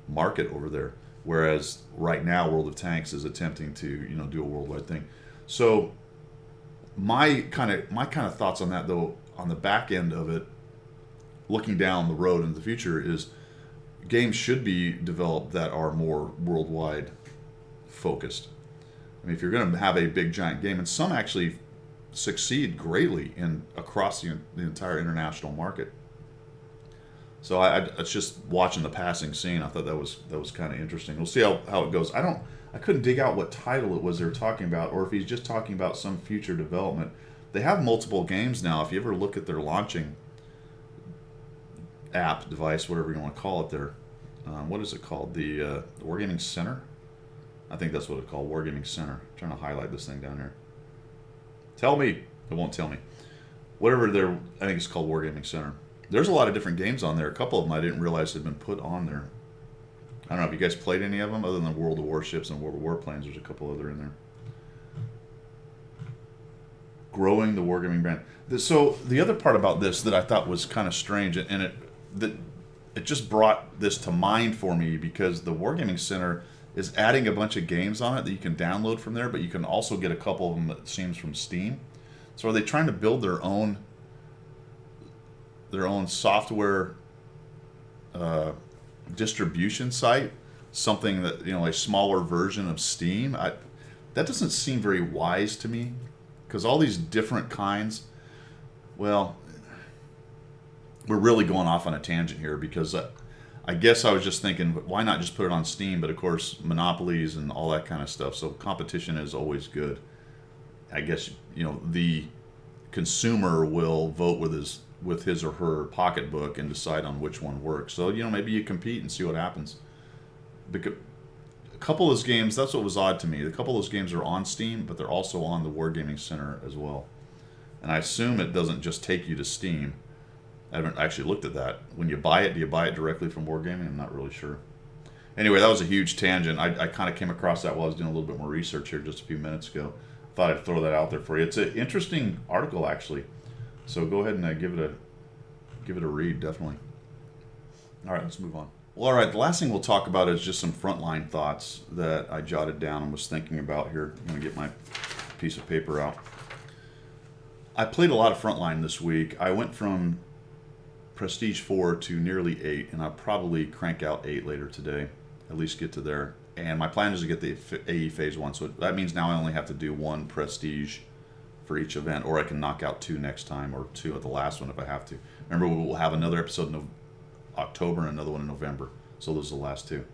market over there. Whereas right now, World of Tanks is attempting to do a worldwide thing. So my kind of thoughts on that, though, on the back end of it, looking down the road into the future, is games should be developed that are more worldwide focused. I mean, if you're going to have a big giant game, and some actually succeed greatly across the entire international market. So it's just watching the passing scene. I thought that was kind of interesting. We'll see how it goes. I couldn't dig out what title it was they were talking about, or if he's just talking about some future development. They have multiple games now. If you ever look at their launching app, device, whatever you want to call it there, what is it called? The Wargaming Center? I think that's what it's called, Wargaming Center. I'm trying to highlight this thing down here. Tell me. It won't tell me. Whatever I think it's called Wargaming Center. There's a lot of different games on there. A couple of them I didn't realize had been put on there. I don't know if you guys played any of them other than World of Warships and World of Warplanes. There's a couple other in there. Growing the Wargaming brand. So the other part about this that I thought was kind of strange, and it just brought this to mind for me, because the Wargaming Center is adding a bunch of games on it that you can download from there, but you can also get a couple of them, it seems, from Steam. So are they trying to build their own software distribution site, something that a smaller version of Steam? That doesn't seem very wise to me, because all these different kinds. Well, we're really going off on a tangent here, because I guess I was just thinking, why not just put it on Steam? But of course, monopolies and all that kind of stuff. So competition is always good. I guess the consumer will vote with his or her pocketbook and decide on which one works. So maybe you compete and see what happens. Because a couple of those games, that's what was odd to me. A couple of those games are on Steam, but they're also on the Wargaming Center as well. And I assume it doesn't just take you to Steam. I haven't actually looked at that. When you buy it, do you buy it directly from Wargaming? I'm not really sure. Anyway, that was a huge tangent. I kind of came across that while I was doing a little bit more research here just a few minutes ago. Thought I'd throw that out there for you. It's an interesting article, actually. So go ahead and give it a read, definitely. All right, let's move on. Well, all right, the last thing we'll talk about is just some Frontline thoughts that I jotted down and was thinking about here. I'm going to get my piece of paper out. I played a lot of Frontline this week. I went from Prestige 4 to nearly 8, and I'll probably crank out 8 later today, at least get to there. And my plan is to get the AE Phase 1, so that means now I only have to do 1 Prestige for each event, or I can knock out 2 next time, or 2 at the last one if I have to. Remember, we'll have another episode in October and another one in November, so those are the last 2.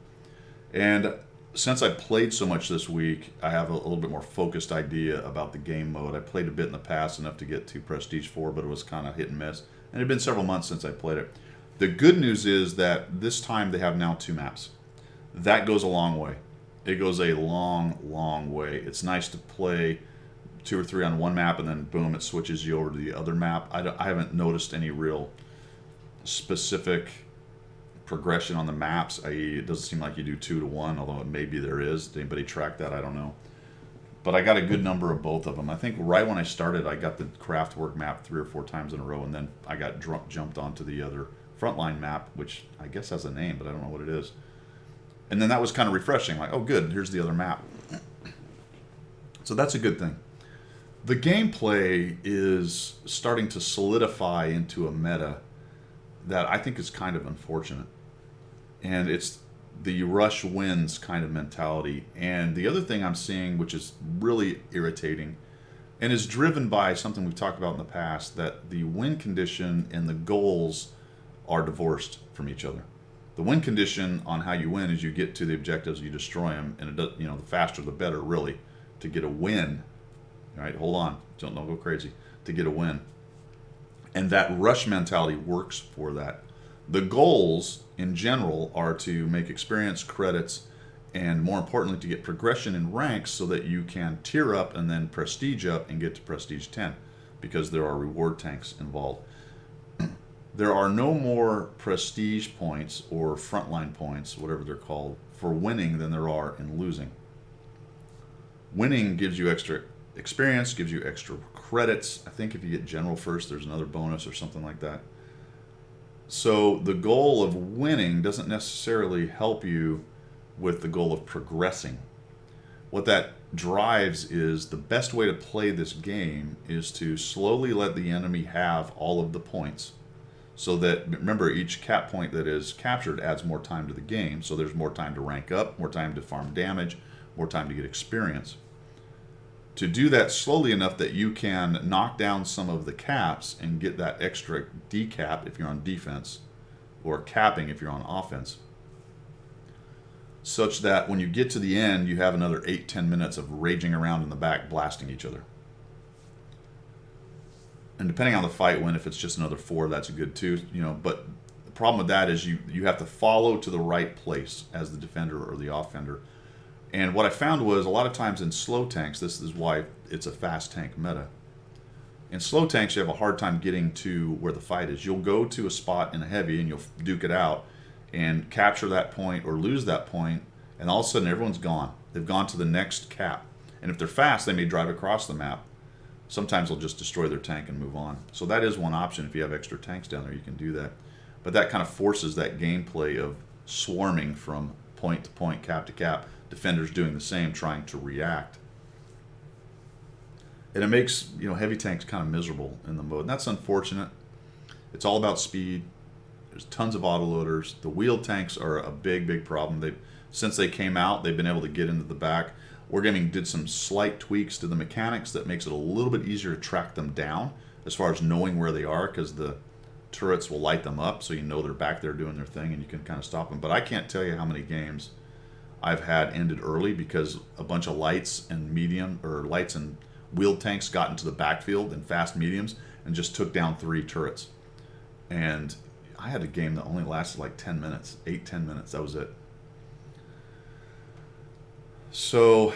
And since I played so much this week, I have a little bit more focused idea about the game mode. I played a bit in the past, enough to get to Prestige 4, but it was kind of hit and miss. And it had been several months since I played it. The good news is that this time they have now 2 maps. That goes a long way. It goes a long, long way. It's nice to play 2 or 3 on one map, and then boom, it switches you over to the other map. I haven't noticed any real specific progression on the maps, i.e. it doesn't seem like you do 2 to 1, although maybe there is. Did anybody track that? I don't know. But I got a good number of both of them. I think right when I started, I got the Craftwork map 3 or 4 times in a row, and then I got jumped onto the other Frontline map, which I guess has a name, but I don't know what it is. And then that was kind of refreshing, like, oh good, here's the other map. So that's a good thing. The gameplay is starting to solidify into a meta that I think is kind of unfortunate. And it's the rush wins kind of mentality. And the other thing I'm seeing, which is really irritating, and is driven by something we've talked about in the past, that the win condition and the goals are divorced from each other. The win condition on how you win is you get to the objectives, you destroy them, and it does, the faster the better, really, to get a win. All right, hold on, don't go crazy. To get a win, and that rush mentality works for that. The goals in general are to make experience, credits, and more importantly, to get progression in ranks so that you can tier up and then prestige up and get to prestige 10, because there are reward tanks involved. There are no more prestige points or frontline points, whatever they're called, for winning than there are in losing. Winning gives you extra experience, gives you extra credits. I think if you get general first, there's another bonus or something like that. So the goal of winning doesn't necessarily help you with the goal of progressing. What that drives is the best way to play this game is to slowly let the enemy have all of the points, so that, remember, each cap point that is captured adds more time to the game, so there's more time to rank up, more time to farm damage, more time to get experience. To do that slowly enough that you can knock down some of the caps and get that extra decap if you're on defense, or capping if you're on offense, such that when you get to the end, you have another 8-10 minutes of raging around in the back blasting each other. And depending on the fight win, if it's just another 4, that's good too. But the problem with that is you have to follow to the right place as the defender or the offender. And what I found was a lot of times in slow tanks, this is why it's a fast tank meta. In slow tanks, you have a hard time getting to where the fight is. You'll go to a spot in a heavy and you'll duke it out and capture that point or lose that point, and all of a sudden everyone's gone. They've gone to the next cap. And if they're fast, they may drive across the map. Sometimes they'll just destroy their tank and move on. So that is one option. If you have extra tanks down there, you can do that. But that kind of forces that gameplay of swarming from point to point, cap to cap, defenders doing the same, trying to react. And it makes heavy tanks kind of miserable in the mode. And that's unfortunate. It's all about speed. There's tons of autoloaders. The wheeled tanks are a big problem. Since they came out, they've been able to get into the back. Wargaming did some slight tweaks to the mechanics that makes it a little bit easier to track them down as far as knowing where they are, because the turrets will light them up so they're back there doing their thing and you can kind of stop them. But I can't tell you how many games I've had ended early because a bunch of lights and wheeled tanks got into the backfield and fast mediums and just took down 3 turrets. And I had a game that only lasted like 10 minutes, 8-10 minutes. That was it. So,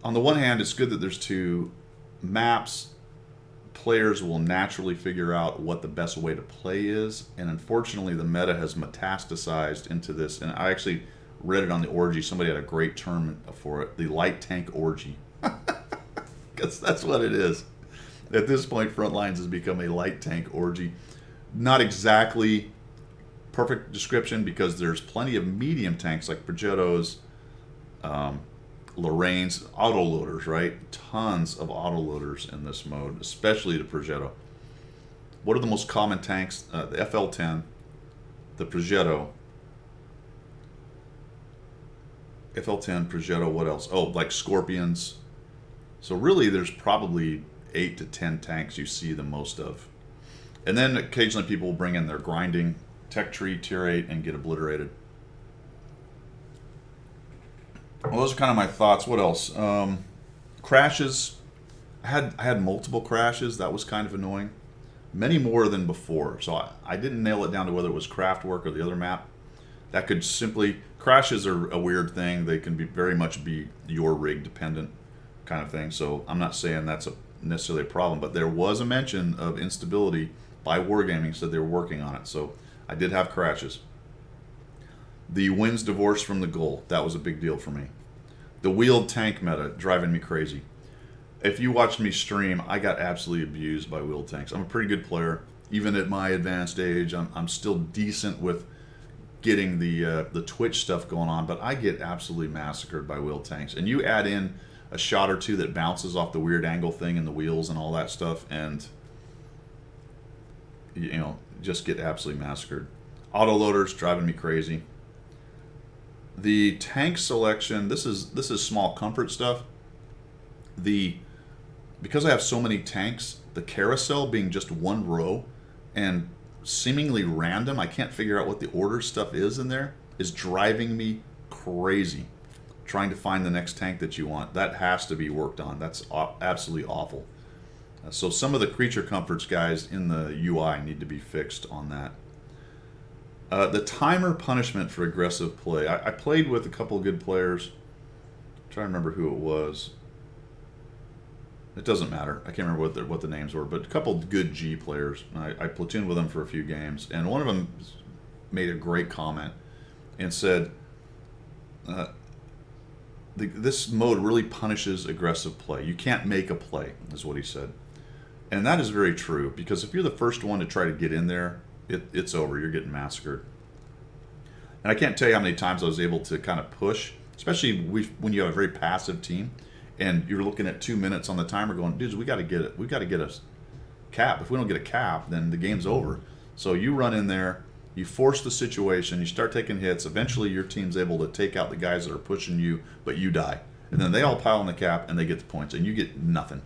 on the one hand, it's good that there's 2 maps. Players will naturally figure out what the best way to play is, and unfortunately, the meta has metastasized into this. And I actually read it on the orgy. Somebody had a great term for it: the light tank orgy, because that's what it is. At this point, Frontlines has become a light tank orgy. Not exactly perfect description, because there's plenty of medium tanks like Progettos, Lorraine's, autoloaders, right? Tons of autoloaders in this mode, especially the Progetto. What are the most common tanks? The FL10, the Progetto, what else? Oh, like Scorpions. So really, there's probably 8 to 10 tanks you see the most of. And then occasionally people will bring in their grinding tech tree, tier 8, and get obliterated. Well, those are kind of my thoughts. What else? Crashes. I had multiple crashes. That was kind of annoying. Many more than before. So I didn't nail it down to whether it was Craftwork or the other map. That could simply... Crashes are a weird thing. They can very much be your rig dependent kind of thing. So I'm not saying that's necessarily a problem. But there was a mention of instability by Wargaming, said they were working on it. So I did have crashes. The wins divorce from the goal. That was a big deal for me. The wheeled tank meta, driving me crazy. If you watched me stream, I got absolutely abused by wheeled tanks. I'm a pretty good player. Even at my advanced age, I'm still decent with getting the Twitch stuff going on, but I get absolutely massacred by wheeled tanks. And you add in a shot or two that bounces off the weird angle thing and the wheels and all that stuff, and just get absolutely massacred. Autoloaders driving me crazy. The tank selection, this is small comfort stuff. Because I have so many tanks, the carousel being just one row and seemingly random, I can't figure out what the order stuff is in there, is driving me crazy. Trying to find the next tank that you want. That has to be worked on. That's absolutely awful. So some of the creature comforts, guys, in the UI need to be fixed on that. The timer punishment for aggressive play. I played with a couple of good players. I'm trying to remember who it was. It doesn't matter. I can't remember what the names were, but a couple of good G players. I platooned with them for a few games, and one of them made a great comment and said, this mode really punishes aggressive play. You can't make a play, is what he said. And that is very true, because if you're the first one to try to get in there, it's over. You're getting massacred. And I can't tell you how many times I was able to kind of push, especially when you have a very passive team, and you're looking at 2 minutes on the timer going, dudes, we got to get it. We got to get a cap. If we don't get a cap, then the game's over. So you run in there, you force the situation, you start taking hits. Eventually, your team's able to take out the guys that are pushing you, but you die. And then they all pile on the cap, and they get the points, and you get nothing.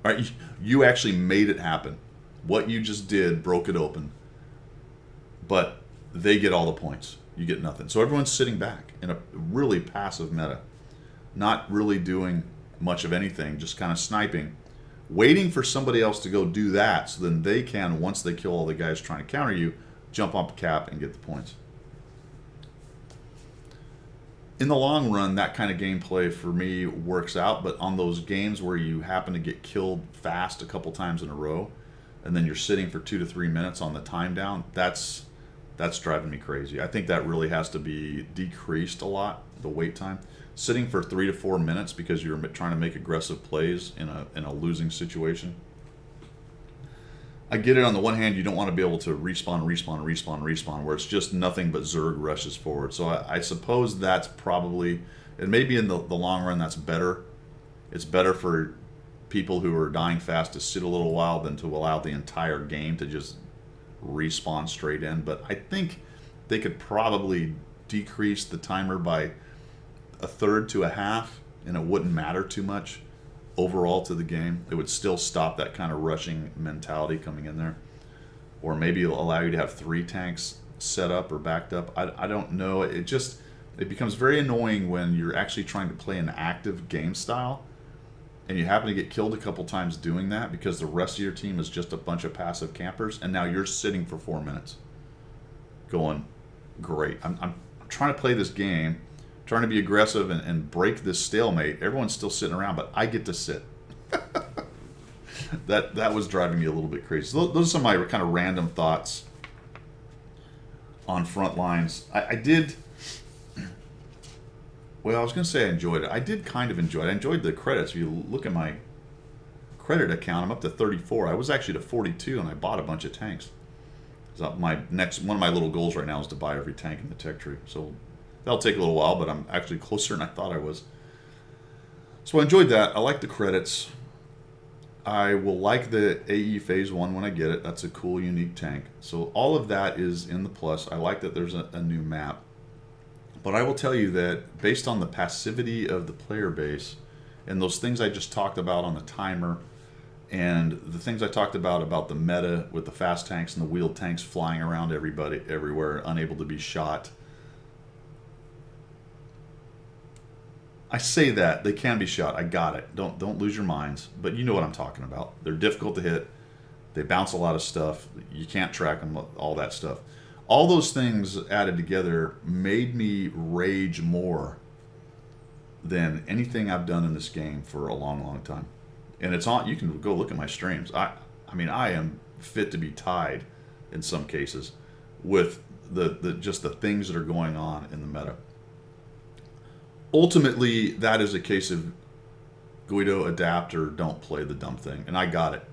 All right, you actually made it happen. What you just did broke it open. But they get all the points. You get nothing. So everyone's sitting back in a really passive meta. Not really doing much of anything, just kind of sniping. Waiting for somebody else to go do that, so then they can, once they kill all the guys trying to counter you, jump up cap and get the points. In the long run, that kind of gameplay for me works out, but on those games where you happen to get killed fast a couple times in a row, and then you're sitting for 2 to 3 minutes on the time down, that's driving me crazy. I think that really has to be decreased a lot, the wait time. Sitting for 3 to 4 minutes because you're trying to make aggressive plays in a losing situation. I get it. On the one hand, you don't want to be able to respawn, where it's just nothing but Zerg rushes forward. So I suppose that's probably, and maybe in the long run, that's better. It's better for people who are dying fast to sit a little while than to allow the entire game to just respawn straight in. But I think they could probably decrease the timer by a third to a half, and it wouldn't matter too much overall to the game. It would still stop that kind of rushing mentality coming in there. Or maybe it'll allow you to have 3 tanks set up or backed up. I don't know. It becomes very annoying when you're actually trying to play an active game style and you happen to get killed a couple times doing that because the rest of your team is just a bunch of passive campers, and now you're sitting for 4 minutes going, great, I'm trying to play this game, trying to be aggressive and break this stalemate. Everyone's still sitting around, but I get to sit. That was driving me a little bit crazy. So those are some of my kind of random thoughts on Frontlines. I did, well, I was going to say I enjoyed it. I did kind of enjoy it. I enjoyed the credits. If you look at my credit account, I'm up to 34. I was actually to 42, and I bought a bunch of tanks. So one of my little goals right now is to buy every tank in the tech tree. So that'll take a little while, but I'm actually closer than I thought I was. So I enjoyed that. I like the credits. I will like the AE Phase 1 when I get it. That's a cool, unique tank. So all of that is in the plus. I like that there's a new map. But I will tell you that based on the passivity of the player base and those things I just talked about on the timer and the things I talked about the meta with the fast tanks and the wheeled tanks flying around everywhere, unable to be shot. I say that they can be shot. I got it. Don't lose your minds. But you know what I'm talking about. They're difficult to hit. They bounce a lot of stuff. You can't track them. All that stuff. All those things added together made me rage more than anything I've done in this game for a long, long time. And it's on. You can go look at my streams. I mean, I am fit to be tied in some cases with just the things that are going on in the meta. Ultimately, that is a case of Guido, adapt or don't play the dumb thing. And I got it.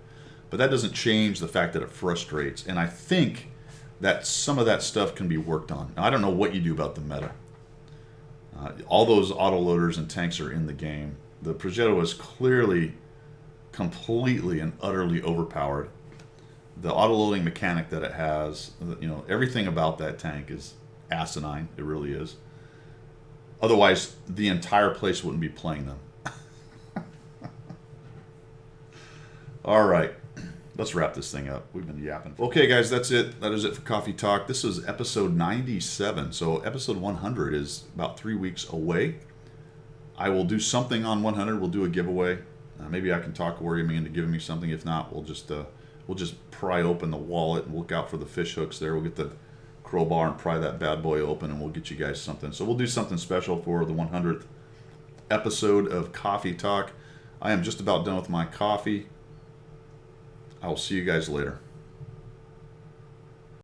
But that doesn't change the fact that it frustrates. And I think that some of that stuff can be worked on. Now, I don't know what you do about the meta. All those autoloaders and tanks are in the game. The Progetto is clearly completely and utterly overpowered. The auto-loading mechanic that it has, you know, everything about that tank is asinine. It really is. Otherwise, the entire place wouldn't be playing them. All right, let's wrap this thing up. We've been yapping. Okay, guys, that's it. That is it for Coffee Talk. This is episode 97, so episode 100 is about 3 weeks away. I will do something on 100. We'll do a giveaway. Maybe I can talk Worry Me into giving me something. If not, we'll just pry open the wallet and look out for the fish hooks there. We'll get the crowbar and pry that bad boy open, and we'll get you guys something. So we'll do something special for the 100th episode of Coffee Talk. I am just about done with my coffee. I will see you guys later.